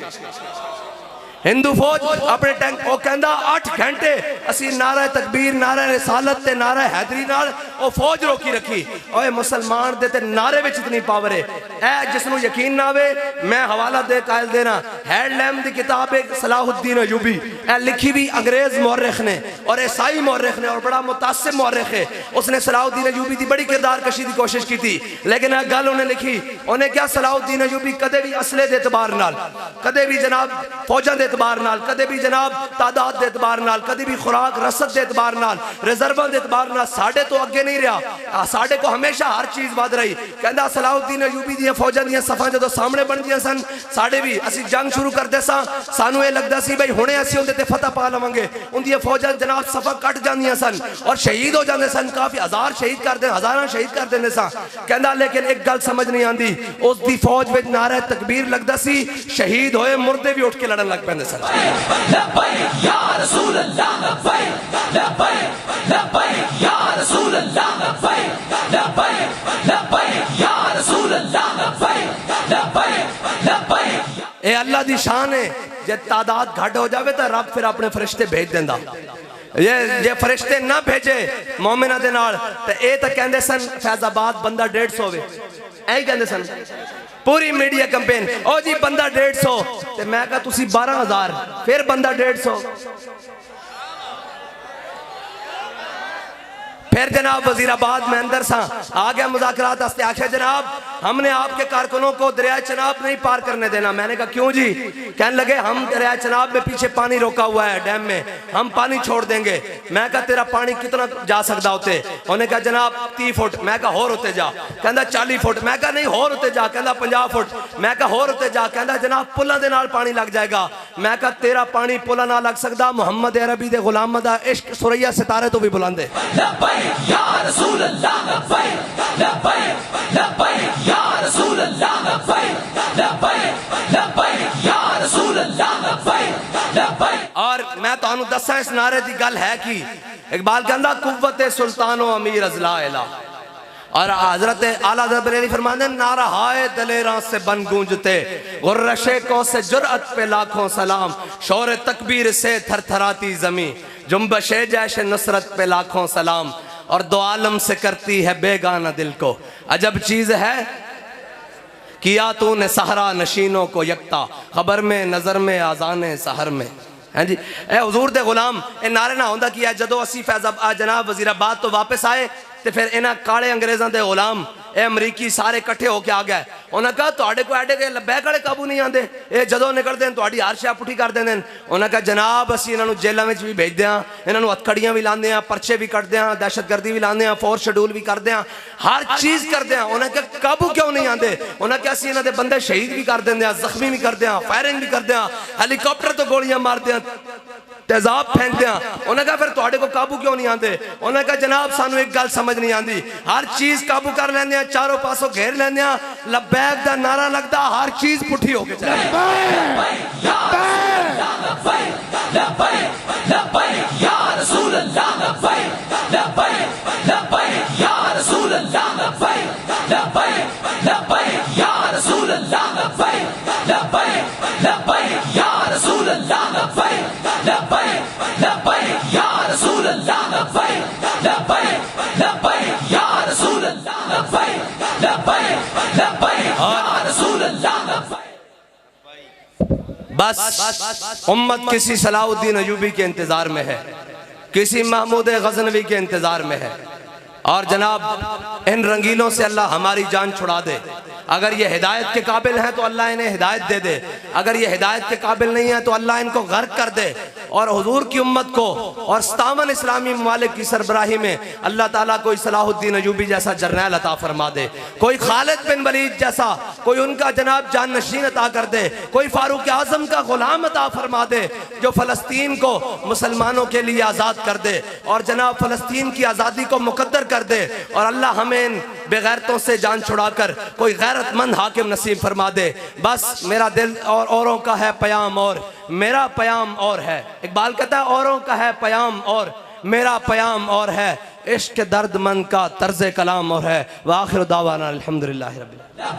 हिंदू फौज अपने टैंक, वो कहंदा 8 घंटे असी नारा तकबीर नारा रिसालत ते नारा हैदरी नाल ओ फौज रोकी रखी। ओए मुसलमान दे ते नारे विच इतनी पावर है, ए जिसनु यकीन ना आवे मैं हवाला दे कायल देना। हैडलैम दी किताब एक सलाहुद्दीन अयूबी ए लिखी भी अंग्रेज मौरख ने और ईसाई मौरख ने और बड़ा मुतासिब मौरख है। उसने सलाहुद्दीन अयूबी दी बड़ी किरदार कशी दी कोशिश की थी, लेकिन एक गल उन्हें लिखी, उन्हें क्या सलाहुद्दीन अयूबी कदे भी असले दे एतबार नाल, कदे भी जनाब फौजां दे एतबार नाल, कदे भी जनाब तादाद दे एतबार नाल, कदे भी खुराक रसद दे एतबार नाल, रिजर्वां दे एतबार नाल साडे तो अगे नहीं रहा। साडे को हमेशा हर चीज वध रही। कहंदा सलाहुद्दीन अयूबी दी फौजां दी सफां जदों सामने बनदियां सन, साडे भी असी जंग शुरू करदे सां, सानू ये लगदा सी भाई हुणे असी उहदे ते फतह पा लवांगे। उहदी फौजां जनाब सफा कट जांदियां सन और शहीद हो जांदे सन, काफी हजार शहीद कर दे, हजारां शहीद कर देंदे सा। कहंदा लेकिन एक गल समझ नहीं आंदी, उसदी फौज विच नारा तकबीर लगदा सी, शहीद होए मुर्दे भी उठ के लड़न लग पैंदे सन। लब्बैक या रसूल अल्लाह लब्बैक लब्बैक लब्बैक या रसूल अल्लाह लब्बैक लब्बैक लब्बैक या रसूल अल्लाह लब्बैक लब्बैक लब्बैक। ए अल्लाह दी शान है, जे तादाद घट हो जावे तो रब फिर अपने फरिश्ते भेज देंदा। ये फरिश्ते ना भेजे मोमिना दे नाल ते ए तां कहंदे सन फैजाबाद बंदा 150 वे, ऐ कहंदे सन पूरी मीडिया कैंपेन, ओ जी बंदा 150 ते मैं कहा तुसी 12,000, फिर बंदा 150, फिर जनाब वजीराबाद में अंदर सा आ गया मुज़ाकरात वास्ते। आखिर जनाब हमने आपके कारकुनों को दरिया चनाब नहीं पार करने देना। मैंने कहा क्यों जी? कहने लगे हम दरिया चनाब में पीछे पानी रोका हुआ है डैम में, हम पानी छोड़ देंगे। मैं कहा तेरा पानी कितना जा सकता होते? उन्होंने कहा जनाब 30 फुट। मैं कहा होर होते जा। कहना 40 फुट। मैं कहा नहीं होर होते जा। कहना 50 फुट। मैं कहा होर होते जा। कहना जनाब पुलों के नाल पानी लग जाएगा। मैं कहा तेरा पानी पुलों ना लग सकता, मुहम्मद अरबी दे गुलामां दा इश्क सुरैया सितारे तो भी बुलंद है। या रसूल अल्लाह लब्बैक लब्बैक लब्बैक या रसूल अल्लाह लब्बैक लब्बैक लब्बैक या रसूल अल्लाह लब्बैक लब्बैक। और मैं तुहानू दसा इस नारे की गल है कि इकबाल कहंदा कुव्वत सुल्तानो अमीर अजला इला, और हजरत आला हज़रत बरेली फरमाते नारा हाय दलेरा से बन गूंजते, गुर्रशे को से जुर्अत पे लाखों सलाम, शौर तकबीर से थरथराती जमी, जुम्बशे जैशे नुसरत पे लाखों सलाम, और दो आलम से करती है बेगाना दिल को। अजब चीज है किया तूने सहरा नशीनों को यकता, खबर में नजर में आजाने सहर में। हैं जी। ए हुजूर दे गुलाम ए नारे ना होंदा कि जदों असी फैज़ाबाद जनाब वज़ीराबाद तो वापस आए तो फिर इन्हां काले अंग्रेज़ों के गुलाम ए अमरीकी सारे इकट्ठे होके आ गए। उन्हें कहा तुहाडे को एडे के लब्बैक वाले काबू नहीं आते, ये जदों निकलते हैं तुहाडी हर शय पुठी कर देंदे हैं। उन्हें कहा जनाब असी इन्हों जेलों में भी भेजते हैं, इन्हों हथकड़ियां भी लाते हैं, परचे भी कटते हैं, दहशतगर्दी भी लाते हैं, फोर्स शेड्यूल भी करते हैं, हर चीज़ करते हैं। उन्हें कहा काबू क्यों नहीं आते? उन्हें कहा असी इन्होंने बंदे शहीद भी कर देंगे, जख्मी भी करते हैं, फायरिंग भी करते हैं, हेलीकॉप्टर तो गोलियां मारते हैं, तेजाब फेंकते हैं। उन्हें कहा फिर तुहाडे को काबू क्यों नहीं आते? उन्हें कहा जनाब सानू एक गल समझ नहीं आती, हर चीज़ काबू कर लेंगे, चारों पासों घेर लेंगे, लब्बैक दा नारा लगता, हर चीज़ पुठी होके चले। बस उम्मत किसी सलाहुद्दीन अयूबी के इंतजार में है, किसी महमूद गजनवी के इंतजार में है। और जनाब इन रंगीलों से अल्लाह हमारी जान छुड़ा दे। अगर ये हिदायत के काबिल हैं तो अल्लाह इन्हें हिदायत दे दे, अगर ये हिदायत के काबिल नहीं है तो अल्लाह इनको गर्क कर दे। और हुजूर की उम्मत को और 57 इस्लामी ममालिक की सरबराही में अल्लाह ताला कोई सलाहुद्दीन अयूबी जैसा जर्नैल अता फरमा दे, कोई खालिद बिन वलीद जैसा कोई उनका जनाब जान नशीन अता कर दे, कोई फारूक आजम का गुलाम अता फरमा दे जो फ़लस्तीन को मुसलमानों के लिए आज़ाद कर दे और जनाब फ़लस्तीन की आज़ादी को मुकद्दर कर दे। और अल्लाह हमें इन बेगैरतों से जान छुड़ाकर कोई गैरतमंद हाकिम नसीब फरमा दे। बस मेरा दिल और औरों का है प्याम और मेरा प्याम और है। इकबाल कहता है औरों का है प्याम और मेरा प्याम और है, इश्क दर्दमंद का तर्ज कलाम और है। व आखिर दावाना अल्हम्दुलिल्लाहि रब्बिल आलमीन।